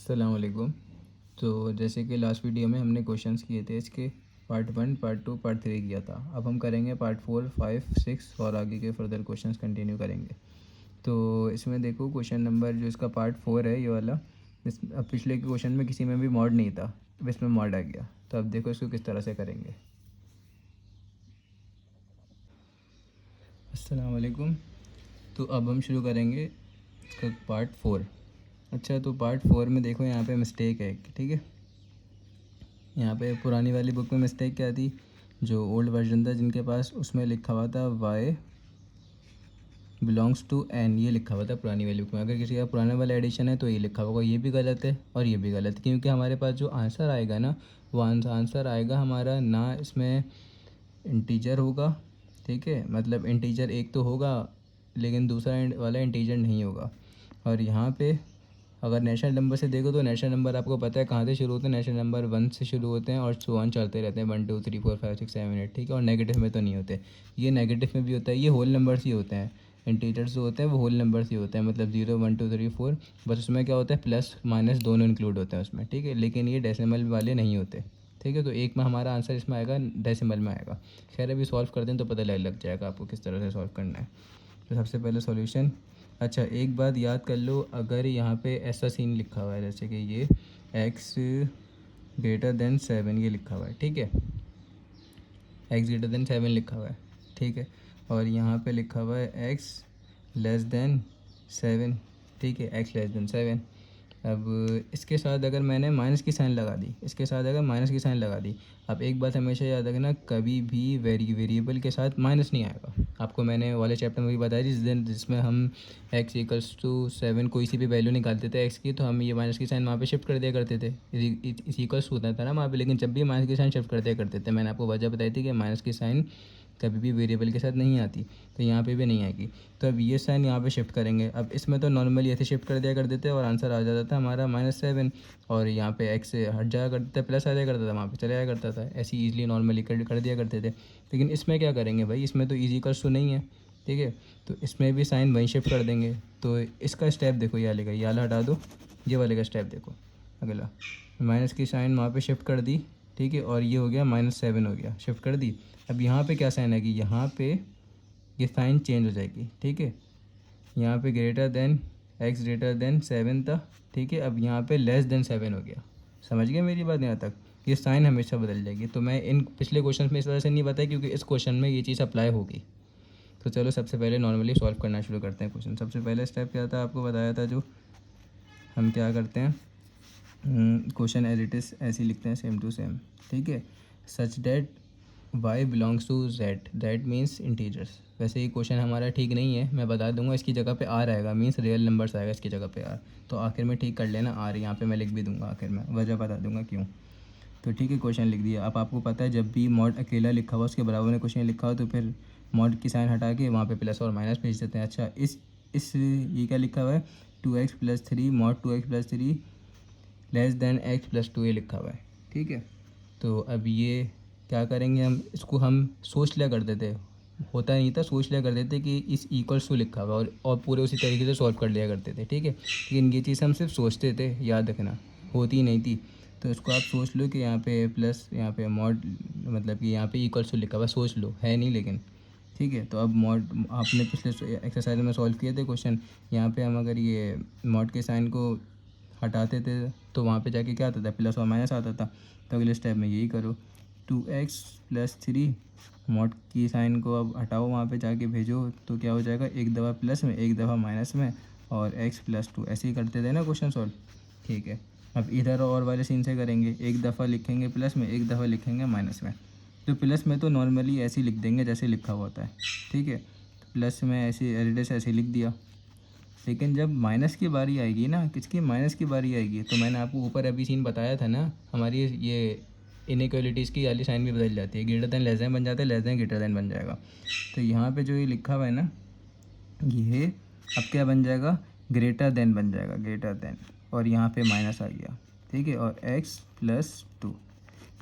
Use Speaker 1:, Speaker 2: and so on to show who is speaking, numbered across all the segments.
Speaker 1: अस्सलाम वालेकुम। तो जैसे कि लास्ट वीडियो में हमने क्वेश्चंस किए थे, इसके पार्ट 1, पार्ट 2, पार्ट 3 किया था। अब हम करेंगे पार्ट 4, 5, 6 और आगे के फर्दर क्वेश्चंस कंटिन्यू करेंगे। तो इसमें देखो क्वेश्चन नंबर जो इसका पार्ट 4 है ये वाला, अब पिछले के क्वेश्चन में किसी में भी मॉड नहीं था, अब इसमें मॉड आ गया। तो अब देखो इसको किस तरह से करेंगे। अस्सलाम वालेकुम। तो अब हम शुरू करेंगे इसका पार्ट 4। अच्छा, तो पार्ट 4 में देखो यहाँ पे मिस्टेक है, ठीक है। यहाँ पे पुरानी वाली बुक में मिस्टेक क्या थी, जो ओल्ड वर्जन था जिनके पास, उसमें लिखा हुआ था y बिलोंग्स टू n, ये लिखा हुआ था पुरानी वाली बुक में। अगर किसी का पुराना वाला एडिशन है तो ये लिखा होगा, ये भी गलत है और ये भी गलत है, क्योंकि हमारे पास जो आंसर आएगा ना, वो आंसर आएगा हमारा ना, इसमें इंटीजर होगा, ठीक है, मतलब इंटीजर एक तो होगा लेकिन दूसरा वाला इंटीजर नहीं होगा। और यहाँ पे अगर नेशनल नंबर से देखो तो नेशनल नंबर आपको पता है कहाँ से शुरू होते हैं, नेशनल नंबर 1 से शुरू होते हैं और सो ऑन चलते रहते हैं, 1 2 3 4 5 6 7 8, ठीक है। और नेगेटिव में तो नहीं होते, ये नेगेटिव में भी होता है, ये होल नंबर्स ही होते हैं। इंटीजर्स जो होते हैं वो होल नंबर्स ही होते हैं, मतलब 0 1 2 3 4, बस उसमें क्या होता है प्लस माइनस दोनों इंक्लूड होते हैं उसमें, ठीक है। लेकिन ये डेसिमल वाले नहीं होते, ठीक है। तो एक में हमारा आंसर इसमें आएगा, डेसिमल में आएगा। खैर अभी सॉल्व करते हैं तो पता लग जाएगा आपको किस तरह से सॉल्व करना है। तो सबसे पहले सॉल्यूशन। अच्छा, एक बात याद कर लो, अगर यहाँ पे ऐसा सीन लिखा हुआ है जैसे कि ये x ग्रेटर देन 7 ये लिखा हुआ है, ठीक है, x ग्रेटर देन 7 लिखा हुआ है, ठीक है। और यहाँ पे लिखा हुआ है x लेस देन 7, ठीक है, x लेस देन 7। अब इसके साथ अगर मैंने माइनस की साइन लगा दी, इसके साथ अगर माइनस की साइन लगा दी, अब एक बात हमेशा याद रखना, कभी भी वेरिएबल के साथ माइनस नहीं आएगा। आपको मैंने वाले चैप्टर में भी बताया जिसमें हम x इक्वल्स टू 7 कोई सी भी वैल्यू निकालते थे x की, तो हम ये माइनस की साइन वहाँ पे शिफ्ट कर दिया करते थे, इस इक्वल्स होता था ना वहाँ पे। लेकिन जब भी माइनस की साइन शिफ्ट कर दिया करते थे, मैंने आपको वजह बताई थी कि माइनस की साइन कभी भी वेरिएबल के साथ नहीं आती, तो यहाँ पे भी नहीं आएगी। तो अब ये साइन यहाँ पे शिफ्ट करेंगे। अब इसमें तो नॉर्मली ऐसे शिफ्ट कर दिया करते थे और आंसर आ जाता था हमारा -7, और यहाँ पे x से हट जाया करता था, प्लस आ जाया करता था, वहाँ पे चला जाया करता था, ऐसे ईजिली नॉर्मली कर दिया करते थे। लेकिन इसमें क्या करेंगे भाई, इसमें तो ईजी इक्वल्स तो नहीं है, ठीक है। तो इसमें भी साइन वहीं शिफ्ट कर देंगे। तो इसका स्टेप देखो, ये वाले का, ये वाला हटा दो, ये वाले का स्टेप देखो। अगला माइनस की साइन वहाँ पे शिफ्ट कर दी, ठीक है, और ये हो गया -7 हो गया, शिफ्ट कर दी। अब यहाँ पे क्या साइन आएगी, यहाँ पे ये साइन चेंज हो जाएगी, ठीक है। यहाँ पे greater than x greater than 7 था, ठीक है। अब यहाँ पे लेस देन 7 हो गया। समझ गए मेरी बात यहाँ तक, ये साइन हमेशा बदल जाएगी। तो मैं इन पिछले क्वेश्चन में इस वजह से नहीं बताया क्योंकि इस क्वेश्चन में ये चीज़ अप्लाई होगी। तो चलो सबसे पहले नॉर्मली सॉल्व करना शुरू करते हैं क्वेश्चन। सबसे पहले स्टेप क्या था, आपको बताया था, जो हम क्या करते हैं, क्वेश्चन एज इट इज़ ऐसे ही लिखते हैं, सेम टू सेम, ठीक है। Such that y belongs to z, that means integers. वैसे ये क्वेश्चन हमारा ठीक नहीं है, मैं बता दूंगा, इसकी जगह पे r आएगा, मीन्स रियल नंबर्स आएगा इसकी जगह पे r। तो आखिर में ठीक कर लेना, r यहाँ पे मैं लिख भी दूंगा, आखिर में वजह बता दूंगा क्यों। तो ठीक है, क्वेश्चन लिख दिया। अब आपको पता है जब भी मॉड अकेला लिखा हुआ उसके बराबर में क्वेश्चन लिखा हो तो फिर मॉड की साइन हटा के वहाँ पे प्लस और माइनस भेज देते हैं। अच्छा, इस ये क्या लिखा हुआ है, 2x + 3 mod 2x + 3 less than x + 2 ये लिखा हुआ है, ठीक है। तो अब ये क्या करेंगे, हम इसको हम सोच लिया करते थे, होता नहीं था, सोच लिया करते थे कि इस इक्वल्स टू लिखा हुआ और पूरे उसी तरीके से सॉल्व कर लिया करते थे, ठीक है। लेकिन ये चीज़ हम सिर्फ सोचते थे, याद रखना, होती नहीं थी। तो इसको आप सोच लो कि यहाँ पे प्लस, यहाँ पे मॉड, मतलब कि यहाँ पे इक्वल्स टू लिखा हुआ, सोच लो, है नहीं लेकिन, ठीक है। तो अब मॉड आपने पिछले एक्सरसाइज में सॉल्व किए थे क्वेश्चन, यहाँ पे हम अगर ये मॉड के साइन को हटाते थे तो वहाँ पे जाके क्या आता था, प्लस और माइनस आता था। तो अगले स्टेप में यही करो, 2x + 3 मॉड की साइन को अब हटाओ, वहाँ पे जाके भेजो, तो क्या हो जाएगा, एक दफ़ा प्लस में एक दफ़ा माइनस में और x + 2, ऐसे ही करते थे ना क्वेश्चन सॉल्व, ठीक है। अब इधर और वाले सीन से करेंगे, एक दफ़ा लिखेंगे प्लस में, एक दफ़ा लिखेंगे माइनस में। तो प्लस में तो नॉर्मली ऐसे ही लिख देंगे जैसे लिखा हुआ होता है, ठीक है। प्लस में ऐसे एडिटस ऐसे लिख दिया। लेकिन जब माइनस की बारी आएगी ना, किसकी, माइनस की बारी आएगी, तो मैंने आपको ऊपर अभी सीन बताया था ना, हमारी ये इनइक्वालिटीज़ की वाली साइन भी बदल जाती है, ग्रेटर दैन लेस दैन बन जाता है, लेस दैन ग्रेटर दैन बन जाएगा। तो यहाँ पे जो ये लिखा हुआ है ना, ये अब क्या बन जाएगा, ग्रेटर दैन बन जाएगा, ग्रेटर दैन, और यहाँ पे माइनस आ गया, ठीक है, और x + 2।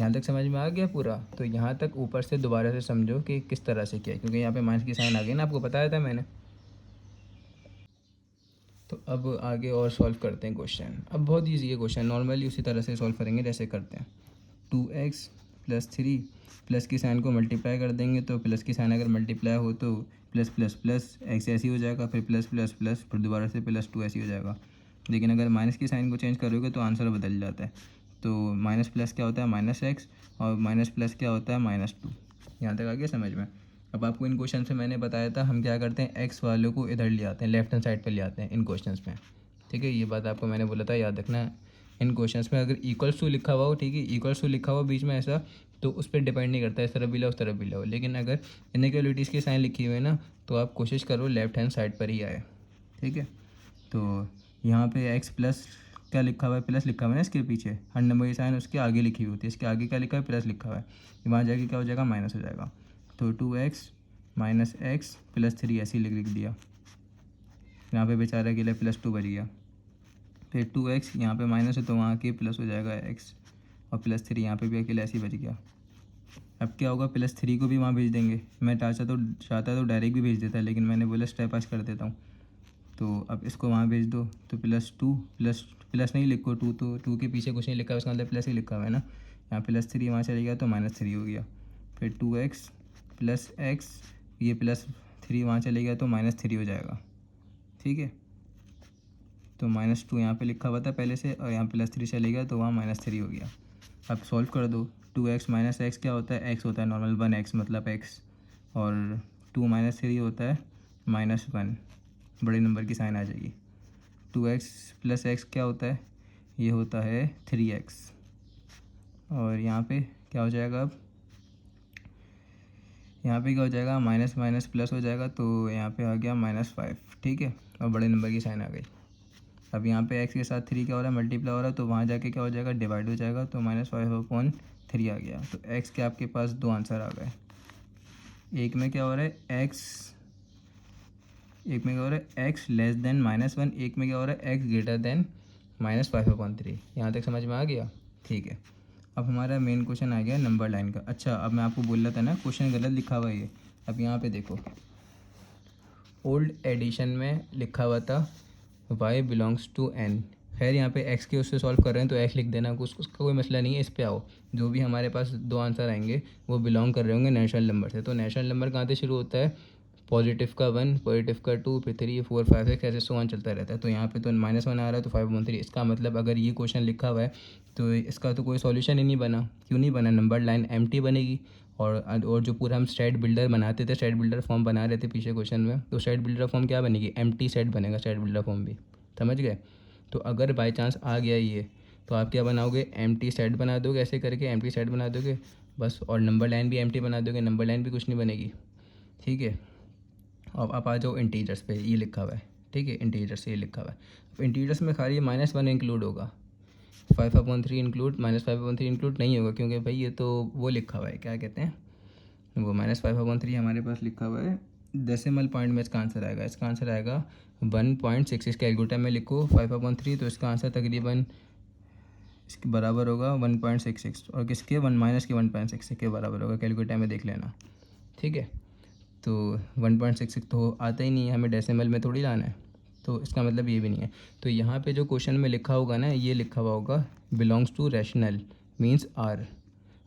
Speaker 1: यहाँ तक समझ में आ गया पूरा। तो यहाँ तक ऊपर से दोबारा से समझो कि किस तरह से किया है, क्योंकि यहाँ पे माइनस की साइन आ गई ना, आपको बताया था मैंने। तो अब आगे और सॉल्व करते हैं क्वेश्चन। अब बहुत ईजी है क्वेश्चन, नॉर्मली उसी तरह से सॉल्व करेंगे जैसे करते हैं। 2x प्लस 3, प्लस की साइन को मल्टीप्लाई कर देंगे तो प्लस की साइन अगर मल्टीप्लाई हो तो प्लस प्लस प्लस एक्स ऐसे ही हो जाएगा, फिर प्लस प्लस प्लस फिर दोबारा से प्लस 2 ऐसे ही हो जाएगा। लेकिन अगर माइनस की साइन को चेंज करोगे तो आंसर बदल जाता है। तो माइनस प्लस क्या होता है माइनस एक्स, और माइनस प्लस क्या होता है -2। यहाँ तक आ गया समझ में। अब आपको इन क्वेश्चन से मैंने बताया था हम क्या करते हैं, एक्स वालों को इधर ले आते हैं, लेफ्ट हैंड साइड पर ले आते हैं इन क्वेश्चंस में। ठीक है, ये बात आपको मैंने बोला था, याद रखना। इन क्वेश्चंस में अगर इक्वल्स टू लिखा हुआ हो, ठीक है, इक्वल्स टू लिखा हुआ बीच में ऐसा, तो उस पर डिपेंड नहीं करता इस तरफ भी लो उस तरफ भी लो। लेकिन अगर इनइक्वालिटीज़ की साइन लिखी हुई है ना, तो आप कोशिश करो लेफ्ट हैंड साइड पर ही आए। ठीक है, तो यहाँ पे एक्स प्लस क्या लिखा हुआ है, प्लस लिखा हुआ है ना इसके पीछे, हर नंबर की साइन उसके आगे लिखी हुई होती है, इसके आगे क्या लिखा है प्लस लिखा हुआ है, वहाँ जाके क्या हो जाएगा माइनस हो जाएगा। तो 2x माइनस एक्स प्लस 3 ऐसे ही लिख दिया, यहाँ पे बेचारा के लिए +2 बच गया। फिर 2x यहाँ पे माइनस है तो वहाँ के प्लस हो जाएगा x, और +3 यहाँ पे भी अकेले ऐसे ही बच गया। अब क्या होगा, +3 को भी वहाँ भेज देंगे। मैं चाहता तो डायरेक्ट भी भेज देता, लेकिन मैंने बोला स्टेप पास कर देता हूँ। तो अब इसको वहाँ भेज दो, तो +2 प्लस नहीं लिखो, 2 तो 2 के पीछे कुछ नहीं लिखा है, उसका मतलब प्लस ही लिखा हुआ है ना। यहाँ +3 वहाँ चले गया तो -3 हो गया। फिर 2x प्लस एक्स, ये +3 वहाँ चले गया तो -3 हो जाएगा। ठीक है, तो -2 यहाँ पे लिखा हुआ था पहले से, और यहाँ +3 चले गया तो वहाँ -3 हो गया। अब सॉल्व कर दो। 2x माइनस एक्स क्या होता है, x होता है नॉर्मल 1x मतलब x, और 2 - 3 होता है -1, बड़े नंबर की साइन आ जाएगी। 2x प्लस एक्स क्या होता है, ये होता है 3x, और यहाँ पे क्या हो जाएगा, अब यहाँ पे क्या हो जाएगा, माइनस माइनस प्लस हो जाएगा, तो यहाँ पे आ गया -5। ठीक है, और बड़े नंबर की साइन आ गई। अब यहाँ पे x के साथ 3 क्या हो रहा है, मल्टीप्लाई हो रहा है, तो वहाँ जाके क्या हो जाएगा, डिवाइड हो जाएगा, तो -5/3 आ गया। तो x के आपके पास 2 आंसर आ गए। एक में क्या हो रहा है x, एक में क्या हो रहा है x लेस देन -1, एक में क्या हो रहा है x ग्रेटर देन -5/3। यहाँ तक समझ में आ गया। ठीक है, अब हमारा मेन क्वेश्चन आ गया नंबर लाइन का। अच्छा, अब मैं आपको बोल रहा था ना क्वेश्चन गलत लिखा हुआ है ये। अब यहाँ पे देखो, ओल्ड एडिशन में लिखा हुआ था y बिलोंग्स टू n। खैर यहाँ पे x के उससे सॉल्व कर रहे हैं तो x लिख देना, उसका कोई मसला नहीं है। इस पे आओ, जो भी हमारे पास 2 आंसर आएंगे वो बिलोंग कर रहे होंगे नेचुरल नंबर से। तो नेचुरल नंबर कहाँ से शुरू होता है, पॉजिटिव का 1, पॉजिटिव का 2, फिर 3, 4, 5, 6 ऐसे सो ऑन चलता रहता है। तो यहाँ पे तो -1 आ रहा है तो 5/3। इसका मतलब अगर ये क्वेश्चन लिखा हुआ है तो इसका तो कोई सॉल्यूशन ही नहीं बना। क्यों नहीं बना, नंबर लाइन एम्प्टी बनेगी। और जो पूरा हम स्टेट बिल्डर बनाते थे, स्टेट बिल्डर फॉर्म बना रहे थे पीछे क्वेश्चन में, तो स्टेट बिल्डर फॉर्म क्या बनेगी, एम्प्टी सेट बनेगा स्टेट बिल्डर फॉर्म भी। समझ गए। तो अगर बाई चांस आ गया ये, तो आप क्या बनाओगे, एम्प्टी सेट बना दोगे, ऐसे करके एम्प्टी सेट बना दोगे बस, और नंबर लाइन भी एम्प्टी बना दोगे, नंबर लाइन भी कुछ नहीं बनेगी। ठीक है, अब आप आ जाओ इंटीजर्स पे, ये लिखा हुआ है। ठीक है, इंटीजर्स ये लिखा हुआ है। अब इंटीजर्स में खाली -1 इंक्लूड होगा, 5/3 इंक्लूड, -5/3 इंक्लूड नहीं होगा, क्योंकि भाई ये तो वो लिखा हुआ है, क्या कहते हैं वो, -5/3 हमारे पास लिखा हुआ है। डेसिमल पॉइंट में इसका आंसर आएगा, इसका आंसर आएगा 1.66। कैलकुलेटर में लिखो 5/3, तो इसका आंसर तकरीबन इसके बराबर होगा 1.66, और किसके 1 माइनस के 1.66 के बराबर होगा। कैलकुलेटर में देख लेना। ठीक है, तो 1.66 तो आता ही नहीं है, हमें डेसिमल में थोड़ी लाना है, तो इसका मतलब ये भी नहीं है। तो यहाँ पे जो क्वेश्चन में लिखा होगा ना, ये लिखा हुआ होगा belongs to rational means R,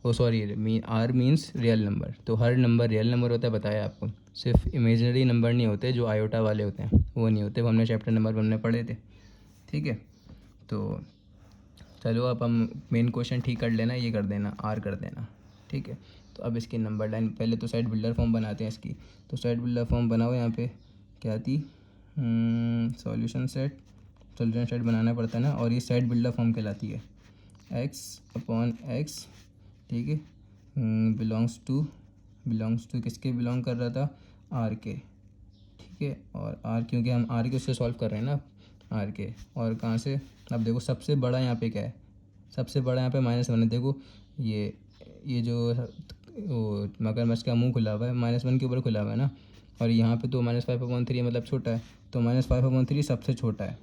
Speaker 1: oh sorry R means real number. तो हर नंबर रियल नंबर होता है, बताया आपको। सिर्फ इमेजिनरी नंबर नहीं होते, जो आयोटा वाले होते हैं वो नहीं होते, वो हमने चैप्टर नंबर 1 में पढ़े थे। ठीक है, तो चलो अब हम मेन क्वेश्चन ठीक कर लेना, ये कर देना, आर कर देना। ठीक है, तो अब इसकी नंबर लाइन, पहले तो सेट बिल्डर फॉर्म बनाते हैं इसकी। तो सेट बिल्डर फॉर्म बनाओ, यहाँ पे क्या थी, सॉल्यूशन सेट बनाना पड़ता है ना, और ये सेट बिल्डर फॉर्म कहलाती है, x/x। ठीक है, बिलोंग्स टू किसके बिलोंग कर रहा था, आर के। ठीक है, और आर क्योंकि हम आर के उससे सॉल्व कर रहे हैं ना, आर के, और कहाँ से, अब देखो सबसे बड़ा यहाँ पे क्या है, सबसे बड़ा यहाँ पे -1 है। देखो ये जो वो मगरमच्छ का मुंह खुला हुआ है, -1 के ऊपर खुला हुआ है ना, और यहाँ पे तो -5/3 मतलब छोटा है, तो -5/3 सबसे छोटा है।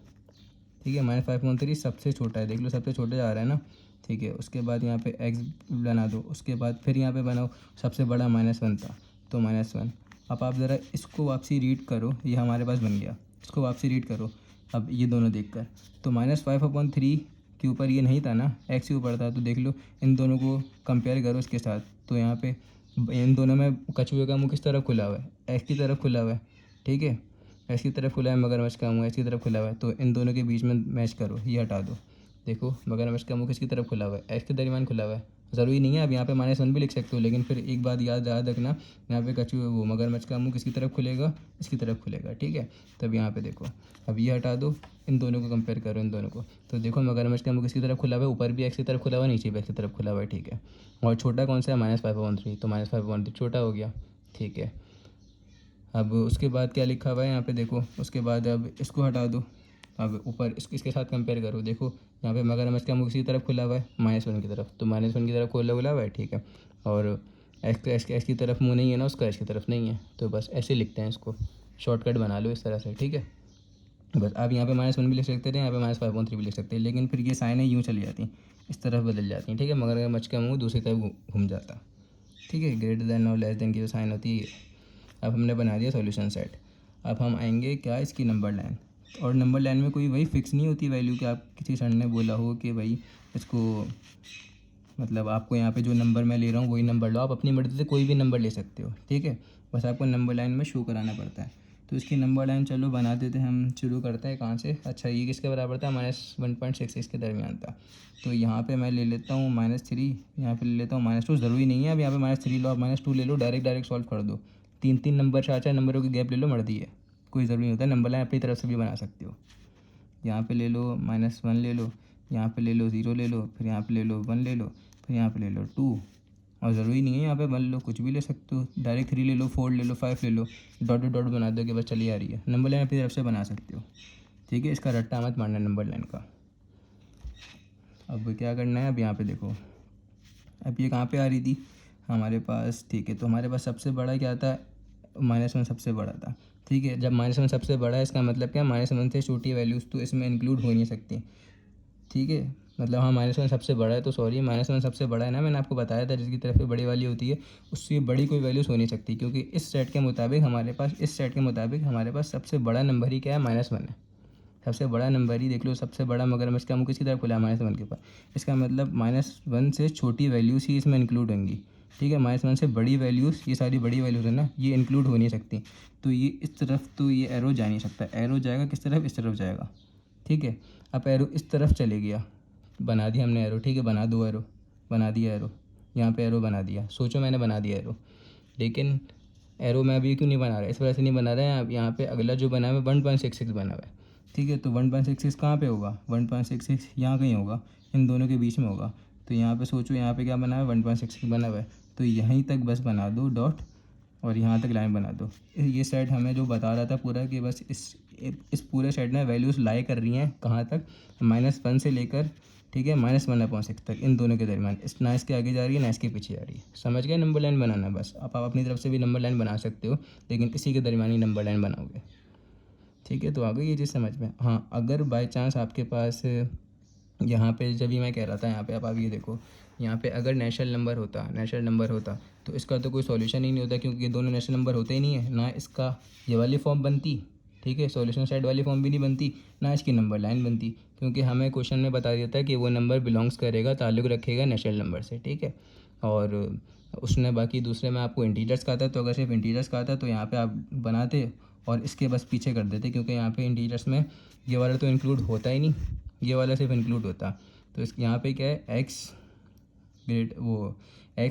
Speaker 1: ठीक है, -5/3 सबसे छोटा है, देख लो सबसे छोटे जा रहा है ना। ठीक है, उसके बाद यहाँ पे x बना दो, उसके बाद फिर यहाँ पे बनाओ, सबसे बड़ा -1 था तो -1। अब आप ज़रा इसको वापसी रीड करो, ये हमारे पास बन गया, इसको वापसी रीड करो। अब ये दोनों देखकर तो -5/3 के ऊपर ये नहीं था ना, एक्स के ऊपर था, तो देख लो इन दोनों को कंपेयर करो इसके साथ। तो यहाँ पे इन दोनों में कछुए का मुंह किस तरफ खुला हुआ है, एक्स की तरफ खुला हुआ है, ठीक है, एक्स की तरफ खुला है, मगरमच्छ का मुंह एक्स की तरफ खुला हुआ है। तो इन दोनों के बीच में मैच करो, ये हटा दो। देखो मगरमच्छ का मुंह किसकी तरफ खुला हुआ है, एक्स के दरमियान खुला हुआ है। ज़रूरी नहीं है अब यहाँ पे -1 भी लिख सकते हो, लेकिन फिर एक बात याद रखना, यहाँ पे कछुए वो मगरमच्छ का मुंह किसकी तरफ खुलेगा, इसकी तरफ खुलेगा, ठीक है। तब यहाँ पे देखो, अब ये हटा दो, इन दोनों को कंपेयर करो, इन दोनों को। तो देखो मगरमच्छ का मुंह किसकी तरफ खुला हुआ है, ऊपर भी एक्स की तरफ खुला हुआ है, नीचे भी एक्स की तरफ खुला हुआ है, ठीक है। और छोटा कौन सा है, -5/3, तो -5/3 छोटा हो गया, ठीक है। अब उसके बाद क्या लिखा हुआ है यहाँ पे देखो, उसके बाद अब इसको हटा दो। अब ऊपर इसके साथ कंपेयर करो, देखो यहाँ पे मगरमच्छ का मुंह किसी तरफ खुला हुआ है, -1 की तरफ, तो -1 की तरफ खुला हुआ है, ठीक है। और एक्स की तरफ मुंह नहीं है ना उसका, एक्स की तरफ नहीं है, तो बस ऐसे लिखते हैं इसको, शॉर्टकट बना लो इस तरह से, ठीक है। बस आप यहाँ पे -1 भी लिख सकते थे, यहाँ पे -5/3 भी लिख सकते हैं, लेकिन फिर ये साइनें यूँ चली जाती हैं, इस तरफ बदल जाती हैं, ठीक है। मगरमच्छ का मुँह दूसरी तरफ घूम जाता, ठीक है। ग्रेटर देन और लेस देन की जो साइन होती है। अब हमने बना दिया सॉल्यूशन सेट। अब हम आएंगे क्या, इसकी नंबर लाइन। और नंबर लाइन में कोई वही फिक्स नहीं होती वैल्यू कि आप किसी सर ने बोला हो कि भाई इसको मतलब आपको यहाँ पे जो नंबर मैं ले रहा हूँ वही नंबर लो, आप अपनी मर्ज़ी से कोई भी नंबर ले सकते हो, ठीक है। बस आपको नंबर लाइन में शो कराना पड़ता है। तो इसकी नंबर लाइन चलो बना देते हैं हम, शुरू करते हैं कहाँ से। अच्छा ये किसके बराबर था, -1.66 के दरमियान था। तो यहाँ पे मैं ले लेता हूँ -3, यहाँ पे ले लेता हूँ -2। ज़रूरी नहीं है अब यहाँ पे -3 लो, आप -2 ले लो, डायरेक्ट सॉल्व कर दो। 3 नंबर 4 नंबरों की गैप ले लो, मर्जी है, कोई ज़रूरी नहीं होता। नंबर लाइन अपनी तरफ से भी बना सकते हो। यहाँ पे ले लो -1 ले लो, यहाँ पे ले लो 0 ले लो, फिर यहाँ पे ले लो 1 ले लो, फिर यहाँ पे ले लो 2। और ज़रूरी नहीं है यहाँ पे 1 लो, कुछ भी ले सकते हो, डायरेक्ट 3 ले लो, 4 ले लो, 5 ले लो, डॉट बना दो कि बस चली आ रही है। नंबर लाइन अपनी तरफ से बना सकते हो, ठीक है। इसका रट्टा मत मारना नंबर लाइन का। अब क्या करना है, अब यहाँ पे देखो, अब ये कहाँ पे आ रही थी हमारे पास, ठीक है। तो हमारे पास सबसे बड़ा क्या था, -1 सबसे बड़ा था, ठीक है। जब -1 सबसे बड़ा है इसका मतलब क्या, -1 से छोटी वैल्यूज़ तो इसमें इंक्लूड हो नहीं सकती, ठीक है। मतलब हाँ -1 सबसे बड़ा है, तो सॉरी -1 सबसे बड़ा है ना, मैंने आपको बताया था जिसकी तरफ पे बड़ी वाली होती है उससे बड़ी कोई वैल्यूज़ हो नहीं सकती, क्योंकि इस सेट के मुताबिक हमारे पास सबसे बड़ा नंबर ही क्या है, -1 है। सबसे बड़ा नंबर ही देख लो, सबसे बड़ा मगरमच्छ का मुंह किसकी तरफ खुला है, -1 के ऊपर। इसका मतलब -1 से छोटी वैल्यूज़ ही इसमें इंक्लूड होंगी, ठीक है। -1 से बड़ी वैल्यूज़, ये सारी बड़ी वैल्यूज़ है ना, ये इंक्लूड हो नहीं सकती। तो ये इस तरफ, तो ये एरो जा नहीं सकता, एरो जाएगा किस तरफ, इस तरफ जाएगा, ठीक है। अब एरो इस तरफ चले गया, बना दिया हमने एरो, ठीक है। बना दो एरो, बना दिया एरो, यहाँ पे एरो बना दिया, सोचो मैंने बना दिया एरो, लेकिन एरो मैं अभी क्यों नहीं बना रहा, इस वजह से नहीं बना रहा है। अब यहाँ पे अगला जो बना है 1.66 बना हुआ है, ठीक है। तो 1.66 कहाँ पे होगा, 1.66 यहाँ कहीं होगा, इन दोनों के बीच में होगा। तो यहाँ पे सोचो, यहाँ पे क्या बना है, 1.66 बना हुआ है, तो यहीं तक बस बना दो डॉट, और यहाँ तक लाइन बना दो। ये सेट हमें जो बता रहा था पूरा कि बस इस पूरे सेट में वैल्यूज़ लाई कर रही हैं कहाँ तक, -1 से लेकर, ठीक है, -1/6 तक, इन दोनों के दरमियान। इस ना इसके आगे जा रही है ना इसके पीछे जा रही है, समझ गए। नंबर लाइन बनाना बस, आप अपनी तरफ से भी नंबर लाइन बना सकते हो, लेकिन इसी के दरमियान ही नंबर लाइन बनाओगे, ठीक है। तो आ गई ये चीज़ समझ में। हाँ अगर बाय चांस आपके पास यहाँ पे, जब भी मैं कह रहा था यहाँ पे, अब आप ये देखो, यहाँ पे अगर नेशनल नंबर होता तो इसका तो कोई सॉल्यूशन ही नहीं होता, क्योंकि ये दोनों नेशनल नंबर होते ही नहीं है ना, इसका ये वाली फॉर्म बनती, ठीक है, सॉल्यूशन सेट वाली फॉर्म भी नहीं बनती, ना इसकी नंबर लाइन बनती, क्योंकि हमें क्वेश्चन में बता देता है कि वो नंबर बिलोंग्स करेगा, ताल्लुक़ रखेगा नेशनल नंबर से, ठीक है। और उसने बाकी दूसरे में आपको इंटीजर्स का था, तो अगर सिर्फ इंटीजर्स का था तो यहाँ पे आप बनाते और इसके बस पीछे कर देते, क्योंकि यहाँ पे इंटीजर्स में ये वाला तो इंक्लूड होता ही नहीं, ये वाला सिर्फ इंक्लूड होता। तो इस यहाँ पे क्या है, एक्स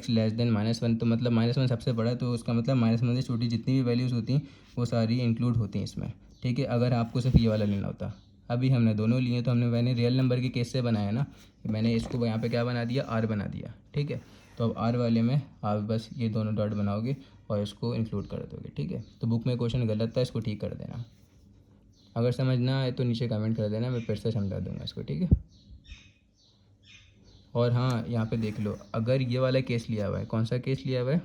Speaker 1: लेस देन -1, तो मतलब -1 सबसे बड़ा है, तो उसका मतलब -1 से छोटी जितनी भी वैल्यूज़ होती हैं वो सारी इंक्लूड होती हैं इसमें, ठीक है। अगर आपको सिर्फ ये वाला लेना होता, अभी हमने दोनों लिए, तो मैंने रियल नंबर के केस से बनाया ना, मैंने इसको यहाँ पे क्या बना दिया, आर बना दिया, ठीक है। तो अब आर वाले में आप बस ये दोनों डॉट बनाओगे और इसको इंक्लूड कर दोगे, ठीक है। तो बुक में क्वेश्चन गलत था, इसको ठीक कर देना। अगर समझ ना आए तो नीचे कमेंट कर देना, मैं फिर से समझा दूंगा इसको, ठीक है। और हाँ यहाँ पे देख लो, अगर ये वाला केस लिया हुआ है, कौन सा केस लिया हुआ है,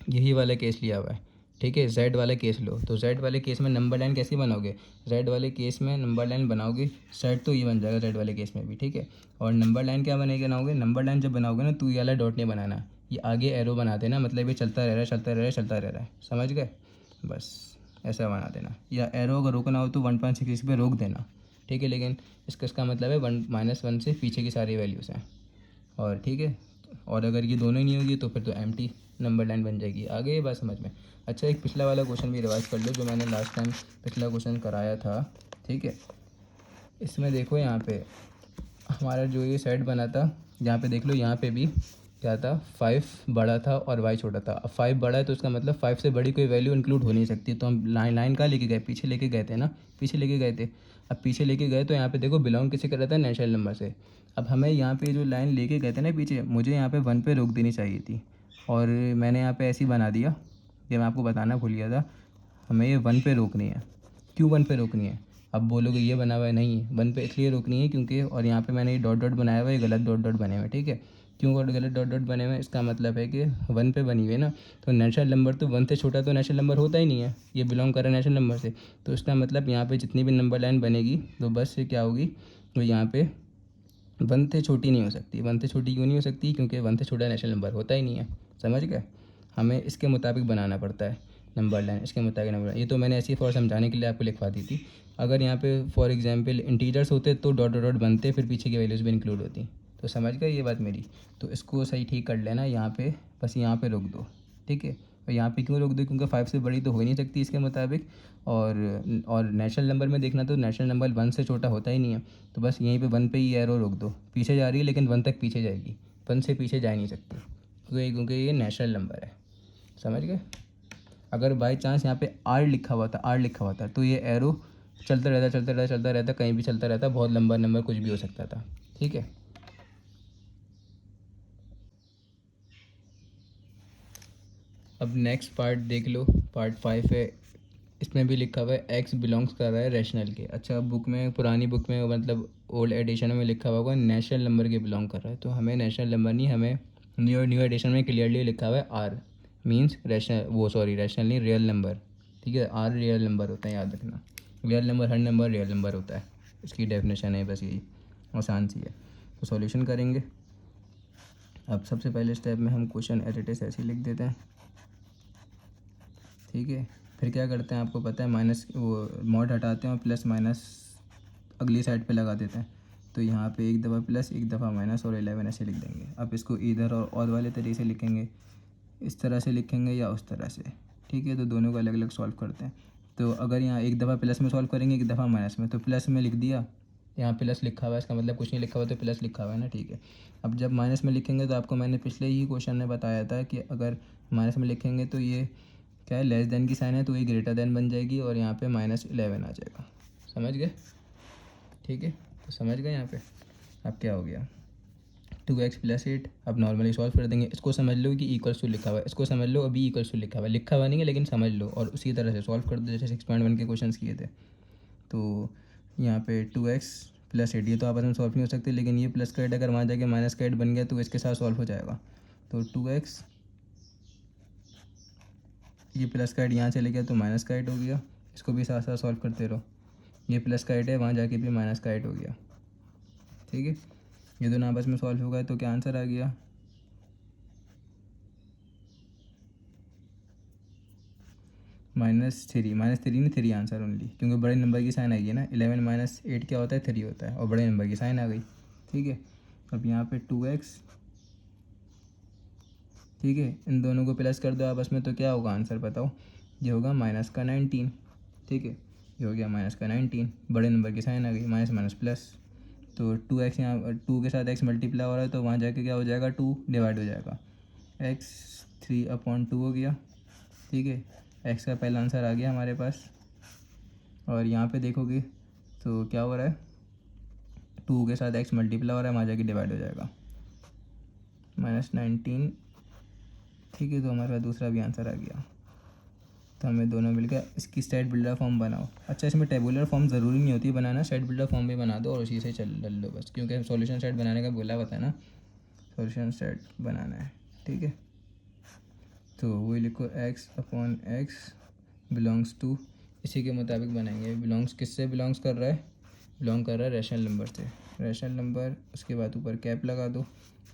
Speaker 1: यही वाला केस लिया हुआ है, ठीक है। जेड वाला केस लो, तो जेड वाले केस में नंबर लाइन कैसे बनाओगे, जेड वाले केस में नंबर लाइन बनाओगे, सेट तो ये बन जाएगा जेड वाले केस में भी, ठीक है। और नंबर लाइन क्या बनाओगे, नंबर लाइन जब बनाओगे ना, तो ये वाला डॉट नहीं बनाना, ये आगे एरो बना देना, मतलब ये चलता रह रहा है, समझ गए। बस ऐसा बना देना, या एरो अगर रोकना हो तो 1.66 पे रोक देना, ठीक है। लेकिन इसका मतलब है -1 से पीछे की सारी वैल्यूज़ हैं, और ठीक है। और अगर ये दोनों ही नहीं होगी तो फिर तो एम्प्टी नंबर लाइन बन जाएगी। आ गई ये बात समझ में? अच्छा, एक पिछला वाला क्वेश्चन भी रिवाइज कर लो जो मैंने लास्ट टाइम पिछला क्वेश्चन कराया था, ठीक है। इसमें देखो यहाँ पे हमारा जो ये सेट बना था, यहाँ पे देख लो, यहाँ पे भी क्या था, 5 बड़ा था और y छोटा था। अब 5 बड़ा है तो इसका मतलब 5 से बड़ी कोई वैल्यू इंक्लूड हो नहीं सकती, तो हम लाइन कहाँ लेके गए, पीछे लेके गए थे ना, पीछे लेके गए थे। अब पीछे लेके गए तो यहाँ पे देखो बिलोंग किसे कर रहा था, नेचुरल नंबर से। अब हमें यहाँ पे जो लाइन लेके गए थे ना पीछे, मुझे यहाँ पे 1 पे रोक देनी चाहिए थी, और मैंने यहाँ पे ऐसे ही बना दिया। ये मैं आपको बताना भूल गया था, हमें ये 1 पे रोकनी है। क्यों 1 पे रोकनी है? अब बोलोगे ये बना हुआ है, नहीं 1 पे इसलिए रोकनी है क्योंकि, और यहाँ पे मैंने ये डॉट डॉट बनाया हुआ है, ये गलत डॉट डॉट बने हुए हैं, ठीक है। क्यों गलत डॉट डॉट बने हुए हैं? इसका मतलब है कि 1 पे बनी हुई है ना, तो नेचुरल नंबर तो 1 से छोटा तो नेचुरल नंबर होता ही नहीं है, ये बिलोंग कर रहा है नेचुरल नंबर से। तो इसका मतलब यहाँ पे जितनी भी नंबर लाइन बनेगी तो बस से क्या होगी, तो यहाँ पे 1 से छोटी नहीं हो सकती। 1 से छोटी क्यों नहीं हो सकती? क्योंकि 1 से छोटा नेचुरल नंबर होता ही नहीं है, समझ गए। हमें इसके मुताबिक बनाना पड़ता है नंबर लाइन, इसके मुताबिक नंबर। ये तो मैंने ऐसी फॉर समझाने के लिए आपको लिखवा दी थी। अगर यहाँ पे फॉर एग्जांपल इंटीजर्स होते तो डॉट डॉट डॉट बनते, फिर पीछे की वैल्यूज़ भी इंक्लूड होती। तो समझ गए ये बात मेरी? तो इसको सही ठीक कर लेना, यहाँ पे बस यहाँ पे रोक दो, ठीक है। और यहाँ पे क्यों रोक दो? क्योंकि 5 से बड़ी तो हो ही नहीं सकती इसके मुताबिक, और नेचुरल नंबर में देखना तो नेचुरल नंबर 1 से छोटा होता ही नहीं है। तो बस यहीं पे 1 पे ही एरो रोक दो, पीछे जा रही है लेकिन 1 तक पीछे जाएगी, 1 से पीछे जा ही नहीं सकती, क्योंकि ये नेचुरल नंबर है, समझ गए। अगर बाई चांस यहाँ पे आर लिखा हुआ था, आर लिखा हुआ था, तो ये एरो चलता रहता चलता रहता चलता रहता, कहीं भी चलता रहता, बहुत लंबा नंबर कुछ भी हो सकता था, ठीक है। अब नेक्स्ट पार्ट देख लो, पार्ट 5 है। इसमें भी लिखा हुआ है एक्स बिलोंग्स कर रहा है रैशनल के। अच्छा, बुक में, पुरानी बुक में, मतलब ओल्ड एडिशन में लिखा हुआ होगा नेचुरल नंबर के बिलोंग कर रहा है, तो हमें नेचुरल नंबर नहीं, हमें न्यू एडिशन में क्लियरली लिखा हुआ है आर मीन्स रैशनल, वो सॉरी रैशनल नहीं, रियल नंबर, ठीक है। आर रियल नंबर होता है, याद रखना। रियल नंबर, हर नंबर रियल नंबर होता है, इसकी डेफिनेशन है बस यही, आसान सी है। तो सॉल्यूशन करेंगे। अब सबसे पहले स्टेप में हम क्वेश्चन एज इट इज़ ऐसे ही लिख देते हैं, ठीक है। फिर क्या करते हैं आपको पता है, माइनस वो मॉड हटाते हैं और प्लस माइनस अगली साइड पे लगा देते हैं। तो यहाँ पे एक दफ़ा प्लस, एक दफ़ा माइनस, और 11 ऐसे लिख देंगे। अब इसको इधर और वाले तरीके से लिखेंगे, इस तरह से लिखेंगे या उस तरह से, ठीक है। तो दोनों को अलग अलग सॉल्व करते हैं। तो अगर यहाँ एक दफ़ा प्लस में सॉल्व करेंगे, एक दफ़ा माइनस में, तो प्लस में लिख दिया, यहाँ प्लस लिखा हुआ है, इसका मतलब कुछ नहीं लिखा हुआ तो प्लस लिखा हुआ है ना, ठीक है। अब जब माइनस में लिखेंगे तो आपको मैंने पिछले ही क्वेश्चन में बताया था कि अगर माइनस में लिखेंगे तो ये क्या है, लेस देन की साइन है, तो ये ग्रेटर देन बन जाएगी, और यहाँ पे -11 आ जाएगा, समझ गए, ठीक है। तो समझ गए यहाँ पे। अब क्या हो गया, 2x + 8। अब नॉर्मली सॉल्व कर देंगे। इसको समझ लो कि इक्वल्स टू लिखा हुआ है, इसको समझ लो अभी इक्वल्स टू लिखा हुआ है, लिखा हुआ नहीं है लेकिन समझ लो, और उसी तरह से सॉल्व कर दो जैसे 6.1 के क्वेश्चन किए थे। तो यहाँ पे 2x + 8, ये तो आपस में सॉल्व नहीं हो सकते, लेकिन ये प्लस का 8 अगर वहाँ जाके माइनस का 8 बन गया तो इसके साथ सॉल्व हो जाएगा। तो 2x, ये प्लस का 8 यहाँ चले गया तो माइनस का 8 हो गया, इसको भी साथ साथ सॉल्व करते रहो। ये प्लस का 8 है, वहाँ जाके भी माइनस का 8 हो गया, ठीक है। ये दोनों आपस में सॉल्व हो गए तो क्या आंसर आ गया, -3, -3 नहीं, 3 आंसर ओनली, क्योंकि बड़े नंबर की साइन आएगी ना। 11 - 8 क्या होता है, 3 होता है, और बड़े नंबर की साइन आ गई, ठीक है। अब यहाँ पे 2x, ठीक है, इन दोनों को प्लस कर दो आपस में तो क्या होगा आंसर बताओ, ये होगा -19, ठीक है। ये हो गया -19, बड़े नंबर की साइन आ गई, माइनस माइनस प्लस। तो 2x, यहाँ 2 के साथ x मल्टीप्लाई हो रहा है तो वहाँ जाके क्या हो जाएगा, 2 डिवाइड हो जाएगा, x 3/2 हो गया, ठीक है। x का पहला आंसर आ गया हमारे पास। और यहाँ पे देखोगे तो क्या हो रहा है, 2 के साथ x मल्टीप्लाई हो रहा है, वहाँ जाके डिवाइड हो जाएगा, -19, ठीक है। तो हमारे पास दूसरा भी आंसर आ गया। तो हमें दोनों मिलकर इसकी स्टेट बिल्डर फॉर्म बनाओ। अच्छा, इसमें टेबुलर फॉर्म ज़रूरी नहीं होती बनाना, स्टेट बिल्डर फॉर्म भी बना दो और उसी से चल लो बस, क्योंकि सॉल्यूशन सेट बनाने का बोला हुआ था ना, सॉल्यूशन सेट बनाना है, ठीक है। तो वही लिखो, x/x बिलोंग्स टू, इसी के मुताबिक बनाएंगे। बिलोंग्स किससे बिलोंग्स कर रहा है, बिलोंग कर रहा है रैशनल नंबर से, रैशनल नंबर, उसके बाद ऊपर कैप लगा दो।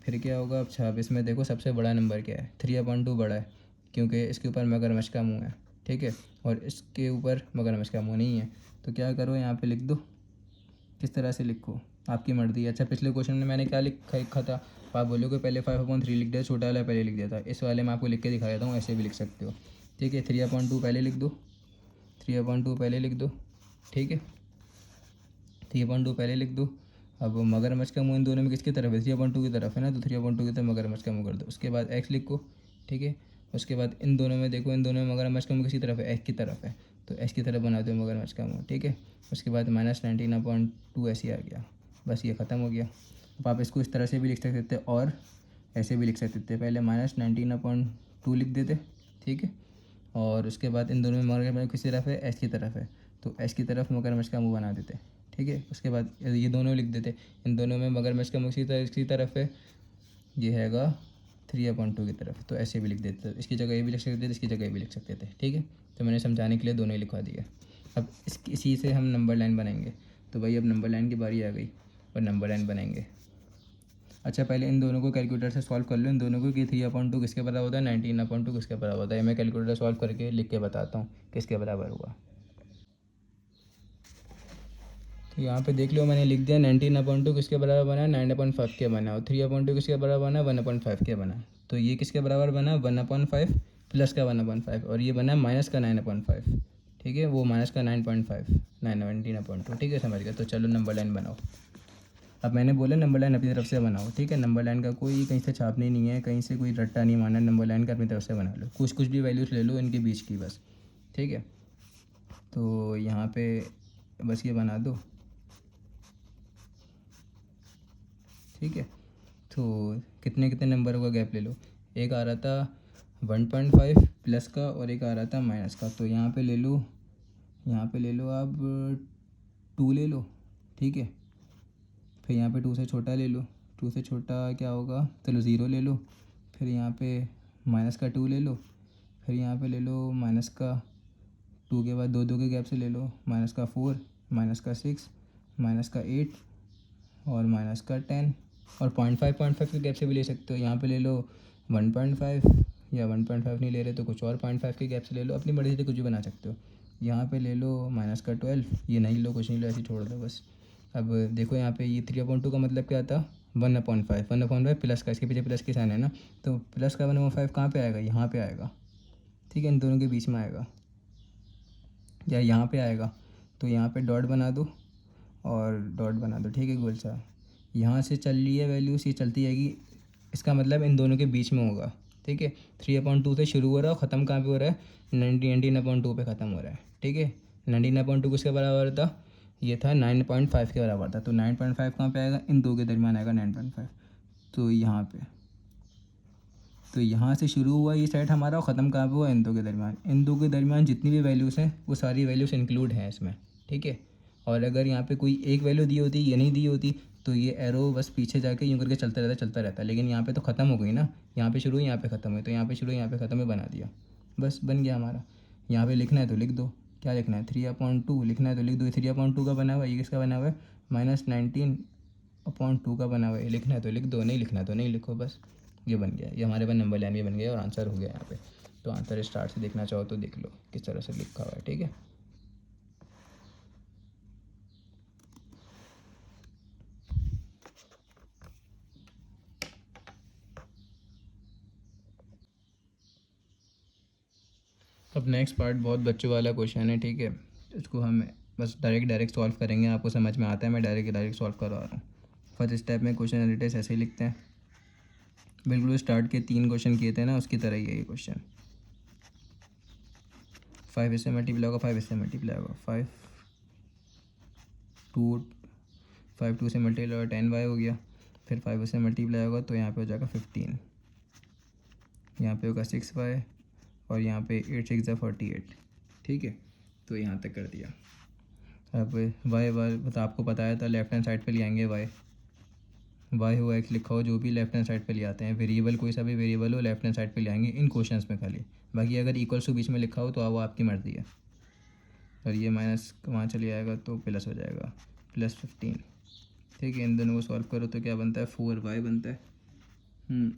Speaker 1: फिर क्या होगा, अब 26 में देखो सबसे बड़ा नंबर क्या है, 3/2 बड़ा है, क्योंकि इसके ऊपर मगरमच्छ का मुँह है, ठीक है। और इसके ऊपर मगरमच्छ का मुँह नहीं है, तो क्या करो यहाँ पे लिख दो। किस तरह से लिखो आपकी मर्ज़ी है। अच्छा, पिछले क्वेश्चन में मैंने क्या लिखा था, आप बोलोगे पहले 5/3 लिख दिया, छोटा वाला पहले लिख दिया था। इस वाले में आपको लिख के दिखा देता हूँ, ऐसे भी लिख सकते हो। ठीक है, 3/2 पहले लिख दो, 3/2 पहले लिख दो। ठीक है, 3/2 पहले लिख दो। अब मगरमच्छ का मुँह इन दोनों में किसकी तरफ है, 3/2 की तरफ है ना, तो 3/2 की तरफ मगरमच्छ का मुँह कर दो। उसके बाद एक्स लिखो। ठीक है, उसके बाद इन दोनों में देखो, इन दोनों में मगरमच्छ का मुँह किसकी तरफ है, एक्स की तरफ है, तो एक्स की तरफ बना दो मगरमच्छ का मुँह। ठीक है, उसके बाद -19/2 ऐसे आ गया। बस ये ख़त्म हो गया। अब आप इसको इस तरह से भी लिख सकते थे और ऐसे भी लिख सकते थे। पहले -19/2 लिख देते। ठीक है, और उसके बाद इन दोनों में मगरमच्छ किस तरफ है, एच की तरफ है, तो एच की तरफ मगरमच्छ का मुँह बना देते। ठीक है, उसके बाद ये दोनों लिख देते, इन दोनों में मगरमच्छ का मुँह किसी तरफ है, ये हैगा 3/2 की तरफ, तो ऐसे भी लिख देते। इसकी जगह ये भी लिख सकते थे, इसकी जगह ये भी लिख सकते थे। ठीक है, तो मैंने समझाने के लिए दोनों ही लिखवा दिया। अब इसी से हम नंबर लाइन बनाएंगे। तो भाई अब नंबर लाइन की बारी आ गई और नंबर लाइन बनाएंगे। अच्छा, पहले इन दोनों को कैलकुलेटर से सॉल्व कर लो, इन दोनों को कि 3/2 किसके बराबर होता है, 19/2 किसके बराबर होता है। मैं कैलकुलेटर सॉल्व करके लिख के बताता हूँ किसके बराबर हुआ। तो यहाँ पे देख लो, मैंने लिख दिया 19/2 किसके बराबर बना, 9/5 के बना, और 3/2 किसके बराबर बना, 1/5 के बना। तो ये किसके बराबर बना, 1/5 प्लस का 1/5, और ये बना माइनस का 9/5। ठीक है, वो माइनस का 9.5, 19/2। ठीक है, समझ गए। तो चलो नंबर लाइन बनाओ। अब मैंने बोला नंबर लाइन अपनी तरफ से बनाओ। ठीक है, नंबर लाइन का कोई कहीं से छापनी नहीं है, कहीं से कोई रट्टा नहीं मारना, नंबर लाइन का अपनी तरफ से बना लो। कुछ भी वैल्यूज़ ले लो इनके बीच की बस। ठीक है, तो यहाँ पे बस ये बना दो। ठीक है, तो कितने कितने नंबरों का गैप ले लो। एक आ रहा था 1.5 प्लस का और एक आ रहा था माइनस का, तो यहाँ पे ले लो, यहाँ पे ले लो आप 2 ले लो। ठीक है, फिर यहाँ पे 2 से छोटा ले लो, 2 से छोटा क्या होगा, चलो 0 ले लो। फिर यहाँ पे माइनस का 2 ले लो, फिर यहाँ पे ले लो माइनस का 2 के बाद 2 के गैप से ले लो माइनस का 4, माइनस का 6, माइनस का 8 और माइनस का 10, और 0.5 के गैप से भी ले सकते हो। यहाँ पे ले लो 1.5, या 1.5 नहीं ले रहे तो कुछ और 0.5 के गैप से ले लो, अपनी मर्ज़ी से कुछ भी बना सकते हो। यहाँ पे ले लो माइनस का 12, ये नहीं लो, कुछ नहीं लो, ऐसे छोड़ दो बस। अब देखो यहाँ पे ये 3/2 का मतलब क्या था, 1/5, 1/5 प्लस का, इसके पीछे प्लस के साइन है ना, तो प्लस का 1/5 कहाँ पे आएगा, यहाँ पे आएगा। ठीक है, इन दोनों के बीच में आएगा या यहाँ पे आएगा, तो यहाँ पे डॉट बना दो और डॉट बना दो। ठीक है, गोल सा यहाँ से चल रही है वैल्यूज़, ये चलती जाएगी, इसका मतलब इन दोनों के बीच में होगा। ठीक है, 3/2 से शुरू हो रहा है और ख़त्म कहाँ पे हो रहा है, 19/2 पे ख़त्म हो रहा है। ठीक है, 19/2 किसके बराबर था, ये था 9.5 के बराबर था, तो 9.5 कहाँ पे आएगा, इन दो के दरमियान आएगा 9.5, तो यहाँ पे, तो यहाँ से शुरू हुआ ये सेट हमारा और ख़त्म कहाँ पे हुआ, इन दो के दरमियान। इन दो के दरमियान जितनी भी वैल्यूज़ हैं वो सारी वैल्यूज़ इंक्लूड हैं इसमें। ठीक है, और अगर यहाँ पे कोई एक वैल्यू दी होती, ये नहीं दी होती, तो ये एरो बस पीछे जाके यूँ करके चलता रहता। लेकिन यहाँ पे तो ख़त्म हो गई ना, यहाँ पे शुरू हुई, यहाँ पे ख़त्म हुई, तो यहाँ पे शुरू, यहाँ पे ख़त्म हुई, बना दिया, बस बन गया हमारा। यहाँ पे लिखना है तो लिख दो, क्या लिखना है, 3/2 लिखना है तो लिख दो। 3/2 का बना हुआ है, ये किसका बना हुआ है, -19/2 का बना हुआ है, लिखना है तो लिख दो, नहीं लिखना है तो नहीं लिखो, बस ये बन गया। ये हमारे पास नंबर लाइन भी बन गया और आंसर हो गया यहाँ पे। तो आंसर स्टार्ट से देखना चाहो तो देख लो किस तरह से लिखा हुआ है। ठीक है, अब नेक्स्ट पार्ट बहुत बच्चों वाला क्वेश्चन है। ठीक है, इसको हम बस डायरेक्ट सॉल्व करेंगे, आपको समझ में आता है, मैं डायरेक्ट सॉल्व करवा रहा हूँ। फर्स्ट स्टेप में क्वेश्चन एडिटर्स ऐसे ही लिखते हैं, बिल्कुल स्टार्ट के 3 क्वेश्चन किए थे ना, उसकी तरह ही है ये क्वेश्चन। 5 इससे मल्टीप्लाई होगा, 5 इससे मल्टीप्लाई होगा, 5 2 से मल्टीप्लाई होगा 10y हो गया, फिर 5 उससे मल्टीप्लाई होगा तो यहाँ पे हो जाएगा 15, यहाँ पे होगा 6y, और यहाँ पे 8 6 48। ठीक है, तो यहाँ तक कर दिया। अब वाई मतलब आपको बताया था लेफ्ट हैंड साइड पे ले आएंगे, वाई हो एक्स लिखा हो, जो भी लेफ्ट हैंड साइड पे ले आते हैं। वेरिएबल कोई सा भी वेरिएबल हो लेफ्ट हैंड साइड पे ले आएंगे इन क्वेश्चंस में खाली। बाकी अगर इक्वल्स टू बीच में लिखा हो तो वो आपकी मर्ज़ी है, और ये माइनस वहाँ चले जाएगा तो प्लस हो जाएगा, +15। ठीक है, इन दोनों को सॉल्व करो तो क्या बनता है, 4y बनता है।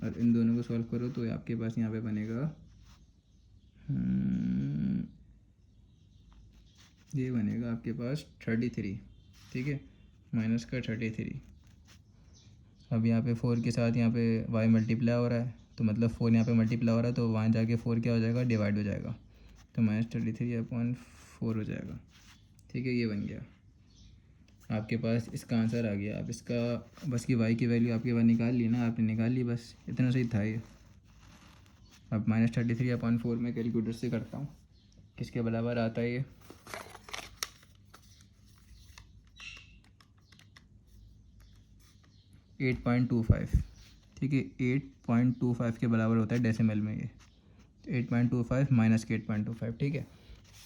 Speaker 1: और इन दोनों को सॉल्व करो तो आपके पास यहाँ पे बनेगा ये बनेगा आपके पास 33, ठीक है, माइनस का 33। अब यहाँ पे 4 के साथ यहाँ पे y मल्टीप्लाई हो रहा है, तो मतलब 4 यहाँ पे मल्टीप्लाई हो रहा है, तो वहाँ जाके 4 क्या हो जाएगा, डिवाइड हो जाएगा, तो -33/4 हो जाएगा, ठीक है। ये बन गया आपके पास, इसका आंसर आ गया। आप इसका बस की y की वैल्यू आपके पास निकाल ली ना, आपने निकाल ली, बस इतना सही था ये। अब -33/4 में कैलकुलेटर से करता हूँ, किसके बराबर आता है ये। 8.25, ठीक है, 8.25 के बराबर होता है डेसिमल में ये, 8.25 माइनस के 8.25, ठीक है।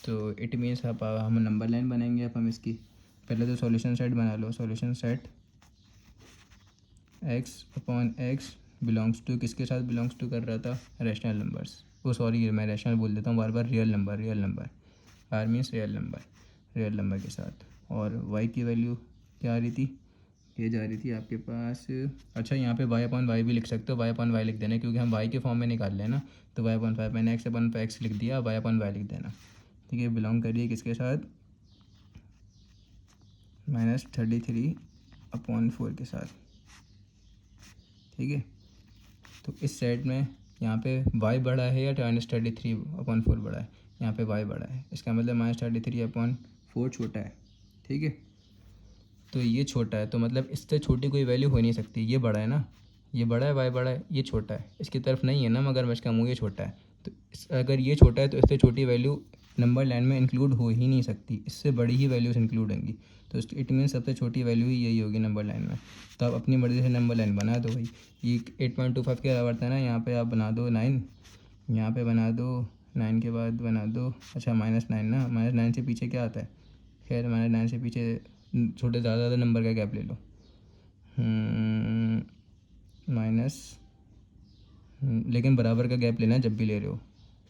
Speaker 1: तो इट मीन्स आप हम नंबर लाइन बनाएंगे। अब हम इसकी पहले तो सॉल्यूशन सेट बना लो। Solution set x/x belongs to, किसके साथ बिलोंग्स टू कर रहा था, रैशनल नंबर्स। वो सॉरी, मैं रैशनल बोल देता हूँ बार बार, real number, real number, R means real number, real number के साथ। और y की वैल्यू क्या आ रही थी, ये जा रही थी आपके पास, अच्छा यहाँ पे y/y भी लिख सकते हो, y/y लिख देना, क्योंकि हम y के फॉर्म में निकाल लें ना, तो y/5 मैंने x/x लिख दिया, y/y लिख देना, ठीक है। बिलोंग करिए किसके साथ, -33/4 के साथ, ठीक है। तो इस सेट में यहाँ पे y बड़ा है या -33/4 बड़ा है, यहाँ पे y बड़ा है, इसका मतलब -33/4 छोटा है, ठीक है। तो ये छोटा है, तो मतलब इससे छोटी कोई वैल्यू हो नहीं सकती। ये बड़ा है ना, ये बड़ा है, y बड़ा है, ये छोटा है, इसकी तरफ नहीं है ना मगरमच्छ का मुँह, ये छोटा है। तो अगर ये छोटा है तो इससे छोटी वैल्यू नंबर लाइन में इंक्लूड हो ही नहीं सकती, इससे बड़ी ही वैल्यूज इंक्लूड होंगी। तो इट मीन सबसे छोटी वैल्यू ही यही होगी नंबर लाइन में। तो आप अपनी मर्ज़ी से नंबर लाइन बना दो भाई। ये 8.25 के बराबर था ना, यहाँ पे आप बना दो 9, यहाँ पे बना दो 9 के बाद बना दो, अच्छा -9 ना, -9 से पीछे क्या आता है, खैर -9 से पीछे छोटे ज़्यादा नंबर का गैप ले लो, माइनस, लेकिन बराबर का गैप लेना है जब भी ले रहे हो,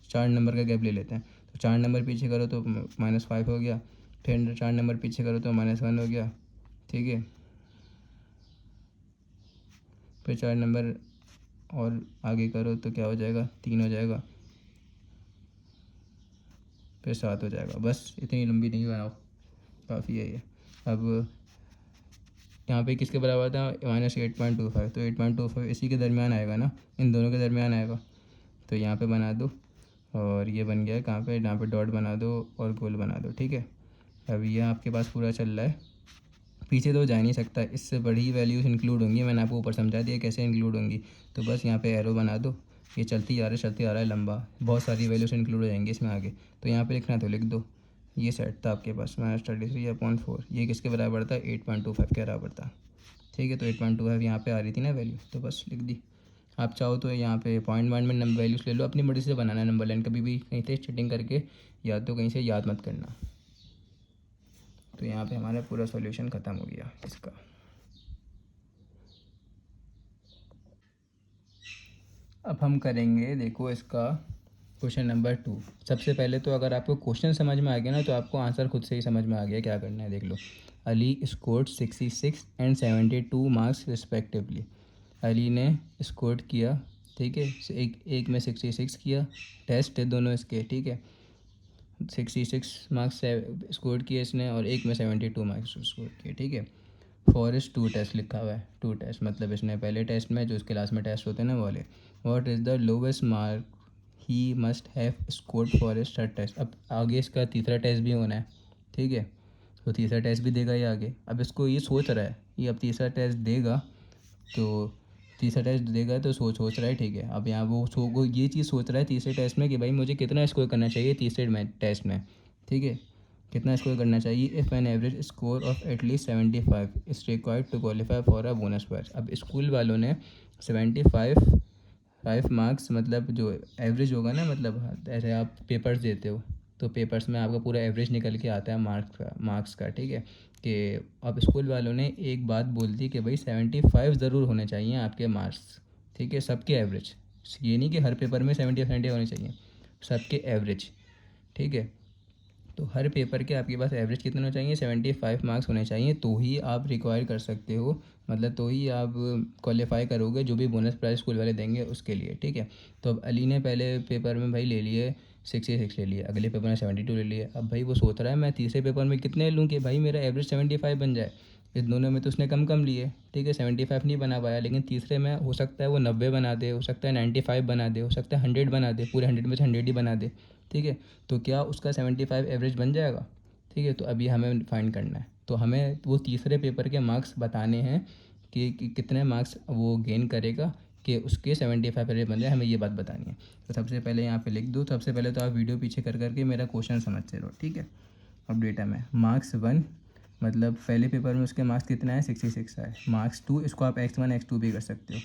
Speaker 1: 4 नंबर का गैप ले लेते हैं। तो 4 नंबर पीछे करो तो -5 हो गया, फिर 4 नंबर पीछे करो तो -1 हो गया, ठीक है। फिर 4 नंबर और आगे करो तो क्या हो जाएगा, 3 हो जाएगा, फिर 7 हो जाएगा। बस इतनी लंबी नहीं बनाओ, काफ़ी है ये। अब यहाँ पे किसके बराबर था, -8.25, तो 8.25 इसी के दरमियान आएगा ना, इन दोनों के दरमियान आएगा। तो यहाँ पे बना दो, और ये बन गया कहाँ पे, यहाँ पे डॉट बना दो और गोल बना दो, ठीक है। अब ये आपके पास पूरा चल रहा है, पीछे तो जा नहीं सकता, इससे बड़ी वैल्यूज इंक्लूड होंगी, मैंने आपको ऊपर समझा दिया कैसे इंक्लूड होंगी। तो बस यहाँ पे एरो बना दो, ये चलती आ रहा है लंबा, बहुत सारी वैल्यूज इंक्लूड हो जाएंगी इसमें आगे। तो यहाँ पे लिखना तो लिख दो, ये सेट था आपके पास -33/4, ये किसके बराबर था, 8.25 के बराबर था, ठीक है। तो 8.25 यहाँ पे आ रही थी ना वैल्यू, तो बस लिख दी। आप चाहो तो यहाँ पे पॉइंट में नंबर वैल्यूज ले लो, अपनी मर्जी से बनाना है नंबर लाइन, कभी भी कहीं से चीटिंग करके या तो कहीं से याद मत करना। तो यहाँ पे हमारा पूरा सॉल्यूशन ख़त्म हो गया इसका। अब हम करेंगे, देखो इसका क्वेश्चन नंबर 2। सबसे पहले तो अगर आपको क्वेश्चन समझ में आ गया ना, तो आपको आंसर खुद से ही समझ में आ गया क्या करना है, देख लो। Ali scored 66 and 72 marks respectively. Ali ने स्कोर किया, ठीक है, एक में 66 किया, टेस्ट है दोनों इसके, ठीक है। 66 मार्क्स स्कोर किए इसने, और एक में 72 मार्क्स स्कोर किए, ठीक है। फॉरेस्ट 2 टेस्ट लिखा हुआ है, 2 टेस्ट मतलब इसने पहले टेस्ट में जो इसके लास्ट में टेस्ट होते हैं ना वो वाले। What is the lowest mark he must have scored for his third test. अब आगे इसका तीसरा टेस्ट भी होना है, ठीक है। तो तीसरा टेस्ट भी देगा ये आगे। अब इसको ये सोच रहा है, ये अब तीसरा टेस्ट देगा, तो तीसरा टेस्ट देगा तो सोच रहा है, ठीक है। अब यहाँ वो ये चीज़ सोच रहा है तीसरे टेस्ट में कि भाई मुझे कितना स्कोर करना चाहिए तीसरे में टेस्ट में, ठीक है, कितना स्कोर करना चाहिए। If an average score of at least 75 is required to qualify for a bonus prize. अब स्कूल वालों ने 75 मार्क्स, मतलब जो एवरेज होगा ना, मतलब ऐसे आप पेपर्स देते हो तो पेपर्स में आपका पूरा एवरेज निकल के आता है मार्क्स का, ठीक है। कि अब स्कूल वालों ने एक बात बोल दी कि भाई 75 ज़रूर होने चाहिए आपके मार्क्स, ठीक है, सबके एवरेज। ये नहीं कि हर पेपर में 70 होने चाहिए, सबके एवरेज, ठीक है। तो हर पेपर के आपके पास एवरेज कितने होने चाहिए, 75 मार्क्स होने चाहिए, तो ही आप रिक्वायर कर सकते हो, मतलब तो ही आप क्वालिफाई करोगे जो भी बोनस प्राइज़ स्कूल वाले देंगे उसके लिए, ठीक है। तो अब अली ने पहले पेपर में भाई ले लिए 66 ले लिया, अगले पेपर में 72 ले लिया। अब भाई वो सोच रहा है मैं तीसरे पेपर में कितने लूँ कि भाई मेरा एवरेज 75 बन जाए। इस दोनों में तो उसने कम कम लिए, ठीक है, 75 नहीं बना पाया, लेकिन तीसरे में हो सकता है वो 90 बना दे, हो सकता है 95 बना दे, हो सकता है 100 बना दे, पूरे 100 में से 100 ही बना दे, ठीक है। तो क्या उसका 75 एवरेज बन जाएगा, ठीक है। तो अभी हमें फाइंड करना है, तो हमें वो तीसरे पेपर के मार्क्स बताने हैं कि कितने मार्क्स वो गेन करेगा कि उसके 75 एवरेज बन जाए, हमें ये बात बतानी है। तो सबसे पहले यहाँ पे लिख दो। सबसे पहले तो आप वीडियो पीछे कर करके मेरा क्वेश्चन समझते रहो, ठीक है। अब डेटा में मार्क्स 1 मतलब पहले पेपर में उसके मार्क्स कितना है 66 आए। मार्क्स 2 इसको आप x1 x2 भी कर सकते हो,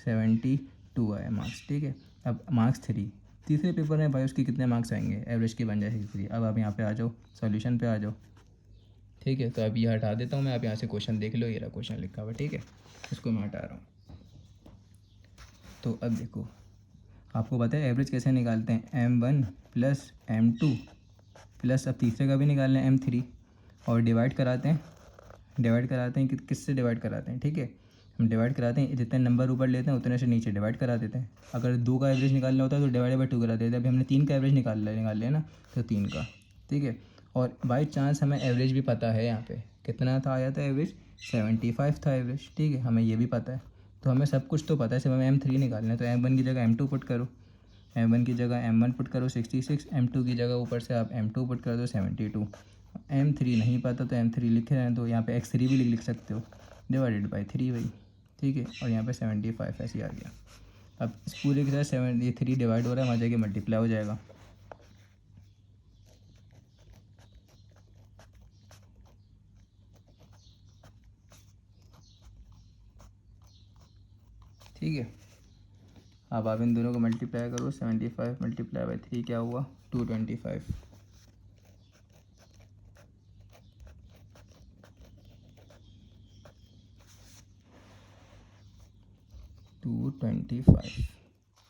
Speaker 1: 72 आए मार्क्स, ठीक है। अब मार्क्स 3 तीसरे पेपर में भाई उसके कितने मार्क्स आएंगे, एवरेज की बन जाए 63। अब आप यहाँ पे आ जाओ, सॉल्यूशन पे आ जाओ, ठीक है। तो अभी हटा देता हूँ मैं, आप यहाँ से क्वेश्चन देख लो, ये रहा क्वेश्चन लिखा हुआ, ठीक है। इसको मैं हटा रहा हूँ। तो अब देखो, आपको पता है एवरेज कैसे निकालते हैं, M1 प्लस M2 प्लस, अब तीसरे का भी निकालना है M3, और डिवाइड कराते हैं कि किससे डिवाइड कराते हैं, ठीक है। हम डिवाइड कराते हैं, जितने नंबर ऊपर लेते हैं उतने से नीचे डिवाइड करा देते हैं। अगर 2 का एवरेज निकालना होता है तो डिवाइड बाई 2 करा देते हैं। अभी हमने 3 का एवरेज निकाल लिया ना, तो 3 का, ठीक है। और बाई चांस हमें एवरेज भी पता है, यहाँ पे कितना था आया था एवरेज, 75 था एवरेज, ठीक है, हमें ये भी पता है। तो हमें सब कुछ तो पता है, सिर्फ हमें M3 निकालना है। तो M1 की जगह M2 पुट करो, M1 की जगह M1 पुट करो 66, M2 की जगह ऊपर से आप M2 पुट कर दो 72। M3 नहीं पता तो M3 लिखे रहें, तो यहाँ पे x3 भी लिख सकते हो, डिवाइडेड बाई 3 भाई, ठीक है। और यहाँ पे 75 ऐसे ही आ गया। अब इस पूरे के साथ 73 डिवाइड हो रहा है, वहाँ जाके मल्टीप्लाई हो जाएगा, ठीक है। अब आप इन दोनों को मल्टीप्लाई करो, 75 मल्टीप्लाई बाई 3 क्या हुआ, 225, 225,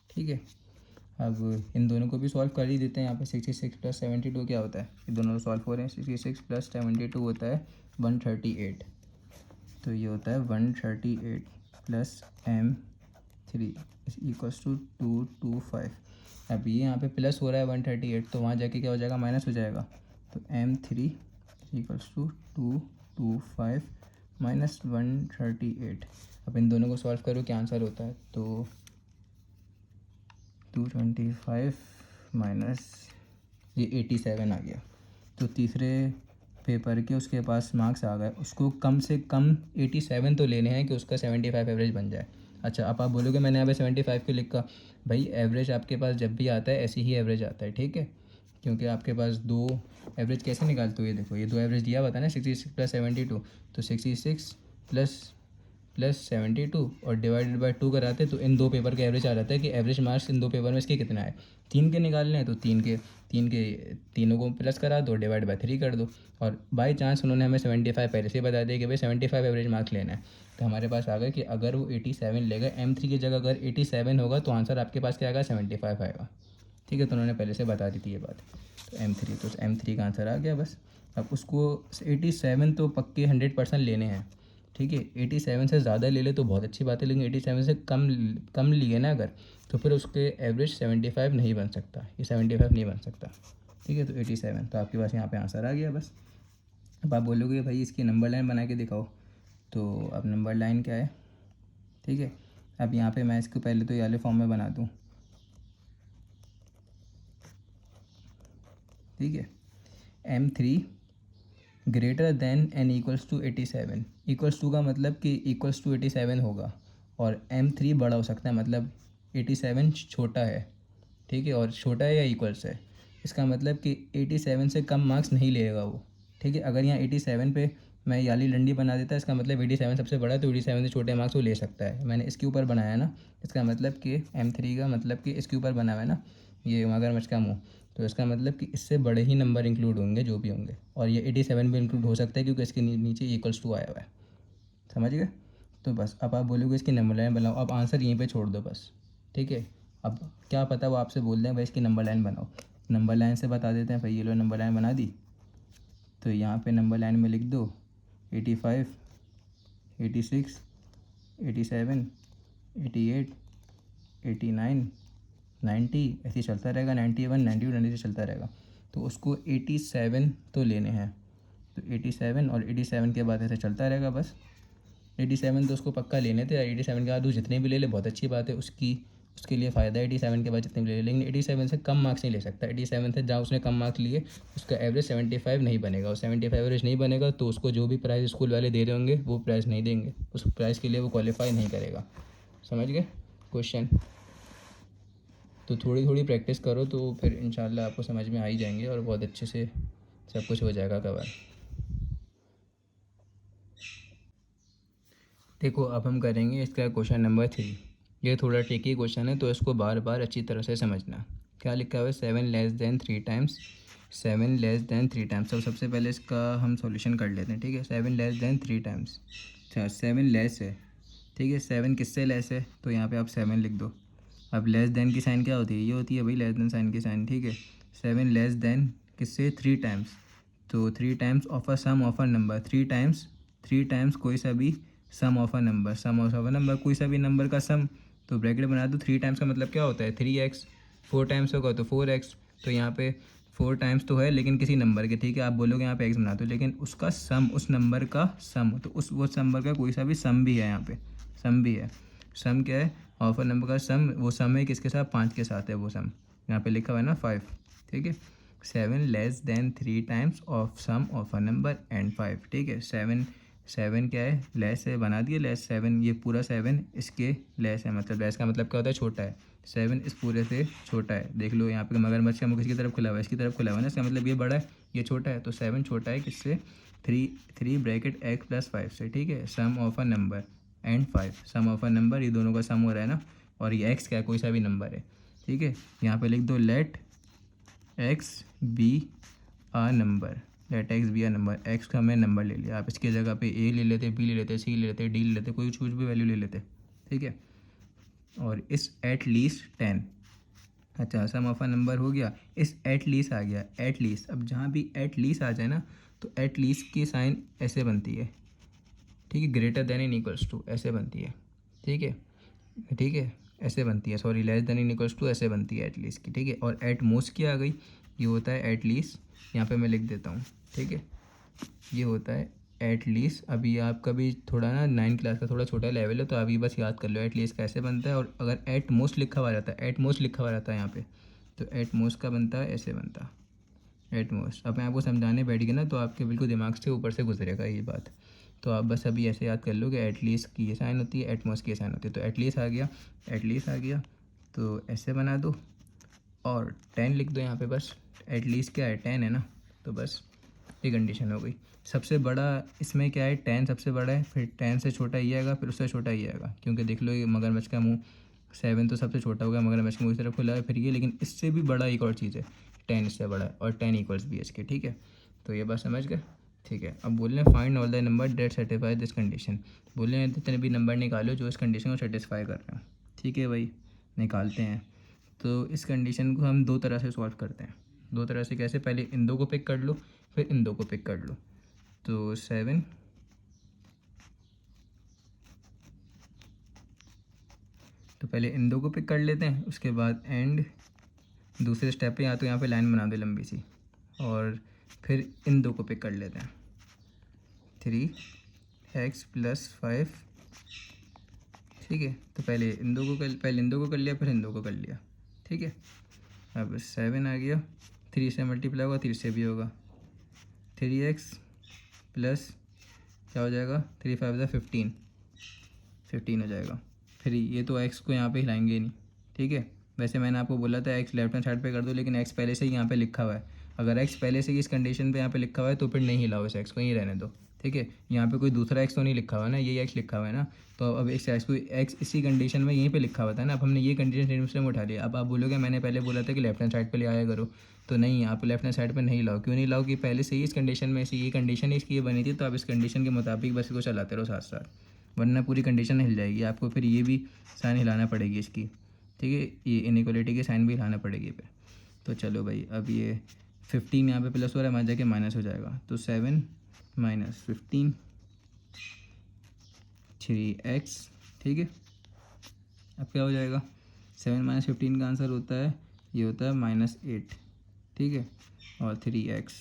Speaker 1: ठीक है। अब इन दोनों को भी सॉल्व कर ही देते हैं। यहाँ पे 66 प्लस 72 क्या होता है, ये दोनों सॉल्व हो रहे हैं। 66 प्लस 72 होता है 138, तो ये होता है 138 प्लस M3 इक्वल्स टू 225। अब ये यहाँ पे प्लस हो रहा है 138, तो वहाँ जाके क्या हो जाएगा, माइनस हो जाएगा। तो M3 इक्वल्स टू 225 माइनस 138। अब इन दोनों को सॉल्व करो, क्या आंसर होता है, तो 225 माइनस ये 87 आ गया। तो तीसरे पेपर के उसके पास मार्क्स आ गए, उसको कम से कम 87 तो लेने हैं कि उसका 75 एवरेज बन जाए। अच्छा, अब आप बोलोगे मैंने यहाँ पे 75 क्यों लिखा, भाई एवरेज आपके पास जब भी आता है ऐसे ही एवरेज आता है, ठीक है। क्योंकि आपके पास दो एवरेज कैसे निकालते हो, ये देखो, ये दो एवरेज दिया हुआ था ना, 66 प्लस 72, तो 66 प्लस 72 और डिवाइडेड बाई 2 कराते तो इन दो पेपर का एवरेज आ जाता है कि एवरेज मार्क्स इन दो पेपर में इसके कितना है, 3 के निकालने हैं, तो तीनों को प्लस करा दो, डिवाइड बाई 3 कर दो। और बाई चांस उन्होंने हमें 75 पहले से बता दिया कि भाई 75 एवरेज मार्क्स लेना है, तो हमारे पास आ गया कि अगर वो 87 लेगा, M3 की जगह अगर 87 होगा तो आंसर आपके पास क्या आएगा, 75 आएगा, ठीक है। तो उन्होंने पहले से बता दी थी ये बात। तो M3 का आंसर आ गया बस। अब उसको 87 तो पक्के 100% लेने हैं, ठीक है। 87 से ज़्यादा ले ले तो बहुत अच्छी बात है, लेकिन 87 से कम कम लिए ना अगर, तो फिर उसके एवरेज 75 नहीं बन सकता, ये 75 नहीं बन सकता, ठीक है। तो 87, तो आपके पास यहाँ पे आंसर आ गया बस। अब आप बोलोगे भाई इसकी नंबर लाइन बना के दिखाओ, तो अब नंबर लाइन क्या है, ठीक है। अब यहाँ पे मैं इसको पहले तो ये वाले फॉर्म में बना दूँ, ठीक है। M3 greater than n equals to 87, equals to का मतलब कि इक्वल्स टू 87 होगा, और M3 बड़ा हो सकता है, मतलब 87 छोटा है, ठीक है, और छोटा है या इक्वल्स है, इसका मतलब कि 87 से कम मार्क्स नहीं लेगा वो, ठीक है। अगर यहाँ 87 पे मैं याली डंडी बना देता, इसका मतलब 87 सबसे बड़ा है, तो 87 से छोटे मार्क्स वो ले सकता है। मैंने इसके ऊपर बनाया ना, इसका मतलब कि M3 का मतलब कि इसके ऊपर बना हुआ है ना, ये मगरमच्छ का मुँह, तो इसका मतलब कि इससे बड़े ही नंबर इंक्लूड होंगे जो भी होंगे, और ये 87 भी इंक्लूड हो सकता है क्योंकि इसके नीचे इक्वल्स टू आया हुआ है, समझ गए। तो बस अब आप बोलोगे इसकी नंबर लाइन बनाओ, अब आंसर यहीं पे छोड़ दो बस, ठीक है। अब क्या पता वो आपसे बोल दें भाई इसकी नंबर लाइन बनाओ, नंबर लाइन से बता देते हैं भाई, ये लो नंबर लाइन बना दी। तो यहाँ पे नंबर लाइन में लिख दो 85, 86, 87, 88, 89, 90 ऐसे चलता रहेगा, 91 92 90 से चलता रहेगा। तो उसको 87 तो लेने हैं, तो 87 और 87 के बाद ऐसे चलता रहेगा बस। 87 तो उसको पक्का लेने थे, 87 के बाद वो जितने भी ले ले बहुत अच्छी बात है, उसके लिए फ़ायदा है 87 के बाद जितने भी ले ले, लेकिन 87 से कम मार्क्स नहीं ले सकता। 87 से जहाँ उसने कम मार्क्स लिए उसका एवरेज 75 नहीं बनेगा, और 75 एवरेज नहीं बनेगा तो उसको जो भी प्राइज़ स्कूल वाले दे रहे होंगे वो प्राइज़ नहीं देंगे, उस प्राइज़ के लिए वो क्वालिफाई नहीं करेगा। समझ गए क्वेश्चन? तो थोड़ी थोड़ी प्रैक्टिस करो तो फिर इंशाल्लाह आपको समझ में आ ही जाएंगे और बहुत अच्छे से सब कुछ हो जाएगा कवर। देखो अब हम करेंगे इसका क्वेश्चन नंबर 3। ये थोड़ा ट्रिकी क्वेश्चन है तो इसको बार बार अच्छी तरह से समझना। क्या लिखा हुआ है? 7 less than 3 times, 7 less than 3 times. तो सबसे पहले इसका हम सॉल्यूशन कर लेते हैं, ठीक है। 7 लेस देन 3 टाइम्स, अच्छा 7 लेस है, ठीक है। 7 किससे लेस है? तो यहाँ पे आप 7 लिख दो। अब लेस देन की साइन क्या होती है? ये होती है भाई लेस देन साइन की साइन, ठीक है। 7 लेस देन किससे? 3 टाइम्स, तो 3 times of a sum of a number, 3 times कोई सा भी sum of a number, sum of a number कोई सा भी नंबर का सम, तो ब्रैकेट बना दो। 3 टाइम्स का मतलब क्या होता है? 3x। 4 टाइम्स होगा तो 4x, तो यहाँ पे 4 टाइम्स तो है लेकिन किसी नंबर के, ठीक है। आप बोलोगे यहाँ पे x बना दो, लेकिन उसका सम, उस नंबर का सम, तो वो नंबर का कोई सा भी सम भी है, यहाँ पे सम भी है। सम क्या है? ऑफ अ नंबर का सम, वो सम है किसके साथ? 5 के साथ है वो सम, यहाँ पे लिखा हुआ है ना 5, ठीक है। 7 less than 3 times of sum of a number and 5, ठीक है। 7 क्या है? लेस है, बना दिए लेस। 7 ये पूरा 7 इसके लेस है, मतलब लेस का मतलब क्या होता है? छोटा है। 7 इस पूरे से छोटा है। देख लो यहाँ पे मगरमच्छ का मुख किसकी तरफ खुला हुआ है? इसकी तरफ खुला हुआ है ना, इसका मतलब ये बड़ा है, ये छोटा है। तो 7 छोटा है किससे? 3 ब्रैकेट x प्लस 5 से, ठीक है। Sum of a number and 5, sum of a number, ये दोनों का सम हो रहा है ना, और ये x क्या है? कोई सा भी नंबर है, ठीक है। यहाँ पे लिख दो लेट x बी आ नंबर, लेट एक्स बी आ नंबर। एक्स का हमने नंबर ले लिया, आप इसकी जगह पे ए ले लेते, बी ले लेते, सी ले लेते, डी ले लेते, कोई कुछ भी वैल्यू ले लेते, ठीक है। और इस एट लीस्ट 10, अच्छा सम ऑफ अ नंबर हो गया, इस एट लीस्ट आ गया, एट लीस्ट। अब जहाँ भी एट लीस्ट आ जाए ना, तो एट लीस्ट की साइन ऐसे बनती है, ठीक है। Greater than n equals to ऐसे बनती है, ठीक है, ठीक है, ऐसे बनती है, sorry, less than n equals to ऐसे बनती है एट लीस्ट की, ठीक है। और एट मोस्ट की आ गई, ये होता है एट लीस्ट, यहाँ पे मैं लिख देता हूँ, ठीक है। ये होता है एट लीस्ट। अभी आपका भी थोड़ा ना 9 क्लास का थोड़ा छोटा लेवल है, तो अभी बस याद कर लो एट लीस्ट कैसे बनता है। और अगर एट मोस्ट लिखा हुआ रहता है, एट मोस्ट लिखा हुआ रहता है यहाँ पे, तो एट मोस्ट का बनता है ऐसे बनता है एट मोस्ट। अब मैं आपको समझाने बैठ गया ना तो आपके बिल्कुल दिमाग से ऊपर से गुजरेगा ये बात, तो आप बस अभी ऐसे याद कर लो कि एट लीस्ट की ये साइन होती है, एट मोस्ट की ये साइन होती है। तो एट लीस्ट आ गया, एट लीस्ट आ गया, तो ऐसे बना दो और 10 लिख दो यहाँ पे बस। एट लीस्ट क्या है? 10 है ना, तो बस ये कंडीशन हो गई। सबसे बड़ा इसमें क्या है? 10 सबसे बड़ा है, फिर 10 से छोटा ये आएगा, फिर उससे छोटा ये आएगा, क्योंकि देख लो ये मगरमच्छ का मुंह, 7 तो सबसे छोटा हो गया, मगरमच्छ के मुंह की तरफ खुला है, फिर ये, लेकिन इससे भी बड़ा एक और चीज़ है, 10 इससे बड़ा है, और 10 इक्वल्स भी है इसके, ठीक है। तो ये बात समझ गए, ठीक है। अब बोल रहे हैं find all the number that satisfy this condition. बोल रहे हैं जितने भी नंबर निकालो जो इस कंडीशन को सेटिस्फाई कर रहे हैं, ठीक है भाई, निकालते हैं। तो इस कंडीशन को हम दो तरह से सॉल्व करते हैं। दो तरह से कैसे? पहले इन दो को पिक कर लो, फिर इन दो को पिक कर लो। तो 7, तो पहले इन दो को पिक कर लेते हैं, उसके बाद एंड दूसरे स्टेप पे या तो यहाँ पे लाइन बना दो लंबी सी, और फिर इन दो को पिक कर लेते हैं। 3x प्लस 5, ठीक है। तो पहले इन दो को कर लिया, फिर इन दो को कर लिया, ठीक है। अब 7 आ गया, 3 से मल्टीप्लाई होगा, 3 से भी होगा। 3x प्लस क्या हो जाएगा? 3 5 ज़ा 15, 15 हो जाएगा। फिर ये तो x को यहाँ पे हिलाएंगे नहीं, ठीक है। वैसे मैंने आपको बोला था x लेफ्ट हैंड साइड पे कर दो, लेकिन x पहले से ही यहाँ पे लिखा हुआ है। अगर x पहले से ही इस कंडीशन पे यहाँ पे लिखा हुआ है तो फिर नहीं हिलाओ इस x को, यहीं रहने दो, ठीक है। यहाँ पे कोई दूसरा x तो नहीं लिखा हुआ है ना, यही x लिखा हुआ है ना। तो अब इस x को, x इसी कंडीशन में यहीं पे लिखा हुआ था ना, अब हमने ये कंडीशन में उठा लिया। अब आप बोलोगे मैंने पहले बोला था कि लेफ्ट हैंड साइड पे ले आया करो, तो नहीं, आप लेफ्ट हैंड साइड पे नहीं लाओ। क्यों नहीं लाओ? कि पहले से ही इस कंडीशन में ऐसी ये कंडीशन इसकी ये बनी थी, तो आप इस कंडीशन के मुताबिक बस इसको चलाते रहो साथ साथ, वरना पूरी कंडीशन हिल जाएगी। आपको फिर ये भी साइन हिलाना पड़ेगी इसकी, ठीक है, ये इनइक्वालिटी की साइन भी हिलाना पड़ेगी फिर। तो चलो भाई, अब ये 15 यहाँ पे प्लस हो रहा है, वहाँ जाके माइनस हो जाएगा। तो 7 माइनस 15, 3x, ठीक है। अब क्या हो जाएगा? 7 माइनस 15 का आंसर होता है, ये होता है -8, ठीक है। और 3x,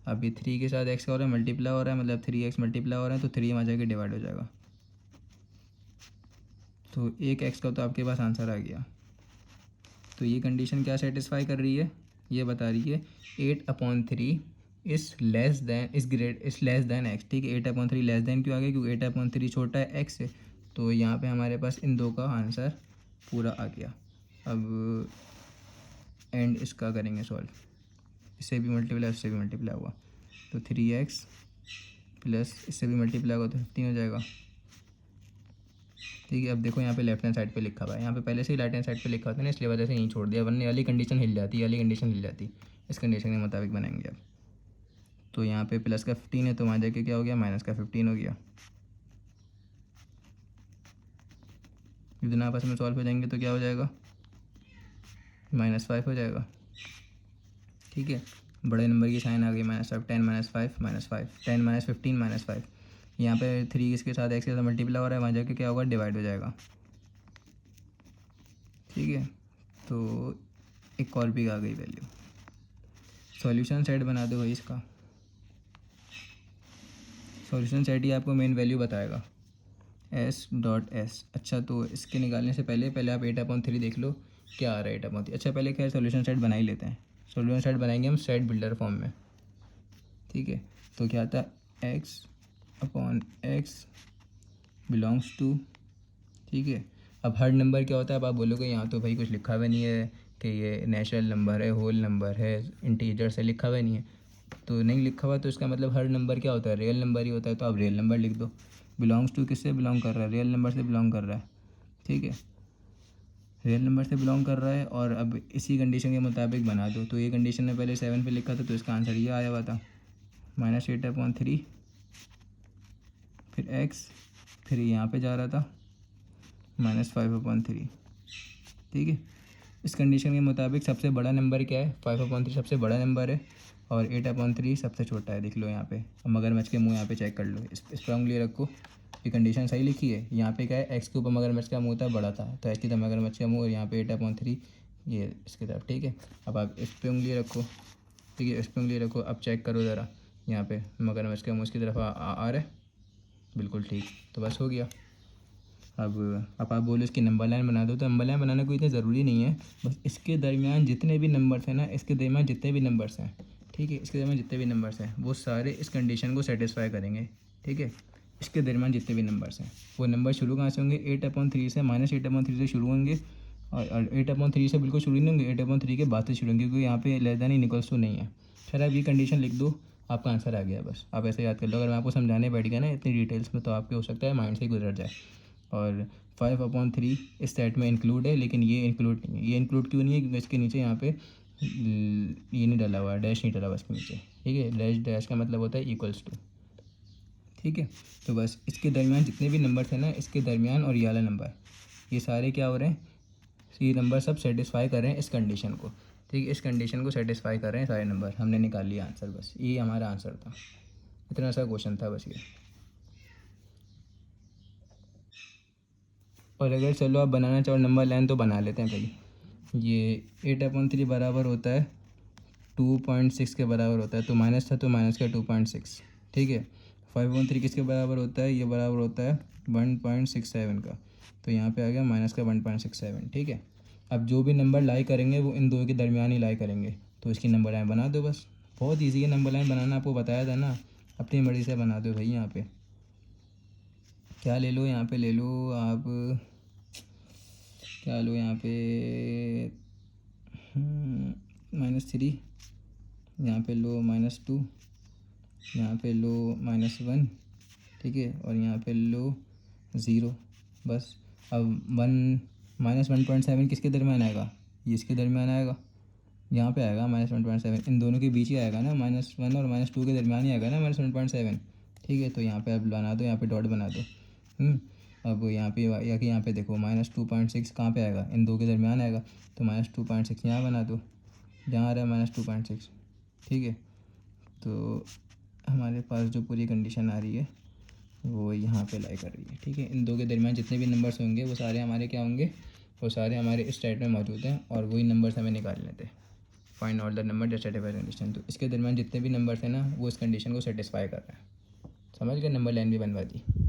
Speaker 1: अब ये 3 के साथ x का हो रहा है मल्टीप्लाई हो रहा है, मतलब 3x मल्टीप्लाई हो रहा है, तो 3 वहाँ जाके डिवाइड हो जाएगा, तो 1x का तो आपके पास आंसर आ गया। तो ये कंडीशन क्या सेटिस्फाई कर रही है, ये बता रही है 8/3 इस लेस दैन एक्स, ठीक है। 8/3 लेस दैन क्यों आ गया, क्योंकि 8/3 छोटा है एक्स से, तो यहाँ पे हमारे पास इन दो का आंसर पूरा आ गया। अब एंड इसका करेंगे सॉल्व, इससे भी मल्टीप्लाई इससे भी मल्टीप्लाई हुआ, तो 3x प्लस इससे भी मल्टीप्लाई होगा तो 15 हो जाएगा, ठीक है। अब देखो यहाँ पे लेफ्ट हैंड साइड पे लिखा हुआ है, यहाँ पे पहले से ही राइट हैंड साइड पे लिखा होता है ना, इसलिए वजह से यहीं छोड़ दिया, वरना वाली कंडीशन हिल जाती, वाली कंडीशन हिल जाती। इस कंडीशन के मुताबिक बनाएंगे अब, तो यहाँ पे प्लस का 15 है, तो वहाँ जाके क्या हो गया, माइनस का 15 हो गया। इतना आपस में सॉल्व हो जाएंगे तो क्या हो जाएगा, -5 हो जाएगा, ठीक है। बड़े नंबर की साइन आ गई -5, 10 - 5 -5, 10 - 15 -5, यहाँ पे 3 इसके साथ x के साथ मल्टीप्लाई हो रहा है, वहाँ जाके क्या होगा, डिवाइड हो जाएगा, ठीक है। तो एक और भी आ गई वैल्यू, सॉल्यूशन सेट बना दो भाई इसका, सॉल्यूशन सेट ही आपको मेन वैल्यू बताएगा s.s। अच्छा, तो इसके निकालने से पहले आप 8/3 देख लो क्या आ रहा है 8/3। अच्छा, पहले क्या है, सॉल्यूशन सेट बना ही लेते हैं, सॉल्यूशन सेट बनाएंगे हम सेट बिल्डर फॉर्म में, ठीक है। तो क्या आता है, x/x बिलोंग्स टू, ठीक है। अब हर नंबर क्या होता है, अब आप बोलोगे यहाँ तो भाई कुछ लिखा हुआ नहीं है कि ये नेचुरल नंबर है, होल नंबर है, इंटीजर से लिखा हुआ नहीं है, तो नहीं लिखा हुआ तो इसका मतलब हर नंबर क्या होता है, रियल नंबर ही होता है, तो आप रियल नंबर लिख दो। बिलोंग्स टू किससे बिलोंग कर रहा है, रियल नंबर से बिलोंग कर रहा है, ठीक है, रियल नंबर से बिलोंग कर रहा है। और अब इसी कंडीशन के मुताबिक बना दो, तो ये कंडीशन में पहले 7 पे लिखा था, तो इसका आंसर ये आया हुआ था, -8/3, फिर x, फिर यहाँ पे जा रहा था -5/3, ठीक है। इस कंडीशन के मुताबिक सबसे बड़ा नंबर क्या है, 5/3 सबसे बड़ा नंबर है, और 8/3 सबसे छोटा है, देख लो यहाँ पे। अब मगरमच्छ के मुंह यहाँ पे चेक कर लो, इस पर उंगली रखो, ये कंडीशन सही लिखी है। यहाँ पे क्या है, एक्स के ऊपर मगरमच्छ का मुंह था, बड़ा था, तो एक्स की तरफ मगरमच्छ का मुंह, और यहाँ पे 8/3 ये इसकी तरफ, ठीक है। अब आप इस पर उंगली रखो, ठीक है, इस पर उंगली रखो, अब चेक करो ज़रा, यहाँ पे मगरमच्छ का मुँह इसकी तरफ आ रहा है, बिल्कुल ठीक, तो बस हो गया। अब आप बोलो इसकी नंबर लाइन बना दो, तो नंबर लाइन बनाना कोई इतना ज़रूरी नहीं है, बस इसके दरमियान जितने भी नंबर्स हैं ना, इसके दरमियान जितने भी नंबर्स हैं, ठीक है, इसके दरमियान जितने भी नंबर्स हैं वो सारे इस कंडीशन को सेटिस्फाई करेंगे, ठीक है। इसके दरमियान जितने भी नंबर्स हैं, वो नंबर शुरू कहाँ से होंगे, 8/3 से, -8/3 से शुरू होंगे, और 8/3 से बिल्कुल शुरू नहीं होंगे, 8/3 के बाद से शुरू होंगे, क्योंकि यहाँ पे लेस दैन इक्वल्स टू नहीं है। फिर आप ये कंडीशन लिख दो, आपका आंसर आ गया, बस आप ऐसे याद कर लो। अगर मैं आपको समझाने बैठ गया ना इतनी डिटेल्स में, तो आपके हो सकता है माइंड से ही गुजर जाए। और 5/3 इस सेट में इंक्लूड है, लेकिन ये इंक्लूड नहीं है। ये इंक्लूड क्यों नहीं है, क्योंकि इसके नीचे यहाँ पे ये नहीं डला हुआ, डैश नहीं डला हुआ इसके नीचे, ठीक है। डैश का मतलब होता है इक्वल्स टू, ठीक है। तो बस इसके दरमियान जितने भी नंबर थे ना, इसके दरमियान और ये वाला नंबर, ये सारे क्या हो रहे हैं, ये नंबर सब सेटिस्फाई कर रहे हैं इस कंडीशन को, ठीक है। इस कंडीशन को सेटिस्फाई कर रहे हैं सारे नंबर, हमने निकाल लिया आंसर, बस ये हमारा आंसर था, इतना सा क्वेश्चन था बस ये। और अगर चलो आप बनाना चाहो नंबर लाइन, तो बना लेते हैं भाई। ये 8/3 बराबर होता है 2.6 के बराबर होता है, तो माइनस था तो माइनस का 2.6, ठीक है। 5/3 किसके बराबर होता है, ये बराबर होता है 1.67 का, तो यहाँ पे आ गया माइनस का 1.67, ठीक है। अब जो भी नंबर लाई करेंगे वो इन दो के दरमियान ही लाई करेंगे, तो इसकी नंबर लाइन बना दो बस, बहुत ईजी है नंबर लाइन बनाना, आपको बताया था ना, अपनी मर्ज़ी से बना दो भाई। यहाँ पे क्या ले लो, यहाँ पे ले लो आप, क्या लो यहाँ पे, -3, यहाँ पे लो -2, यहाँ पे लो -1, ठीक है, और यहाँ पे लो 0, बस। अब 1 - 1.7 किसके दरमियान आएगा, ये इसके दरमियान आएगा, यहाँ पे आएगा -1.7, इन दोनों के बीच ही आएगा ना, -1 और -2 के दरमियान ही आएगा ना -1.7, ठीक है। तो यहाँ पे अब बना दो, यहाँ पे डॉट बना दो। अब यहाँ पे या कि यहाँ पे देखो -2.6 कहाँ पे आएगा, इन दो के दरमियान आएगा, तो -2.6 यहाँ बना दो, जहाँ आ रहा है -2.6, ठीक है। तो हमारे पास जो पूरी कंडीशन आ रही है वो यहाँ पे लाई कर रही है, ठीक है। इन दो के दरमियान जितने भी नंबर्स होंगे वो सारे हमारे क्या होंगे, वो सारे हमारे इस स्टेट में मौजूद हैं और वही नंबर्स हमें निकालने थे। Find all the number that satisfy condition. तो इसके दरमियान जितने भी नंबर्स हैं ना वो इस कंडीशन को सेटिस्फाई कर रहे हैं। समझ गए, नंबर लाइन भी बनवा दी।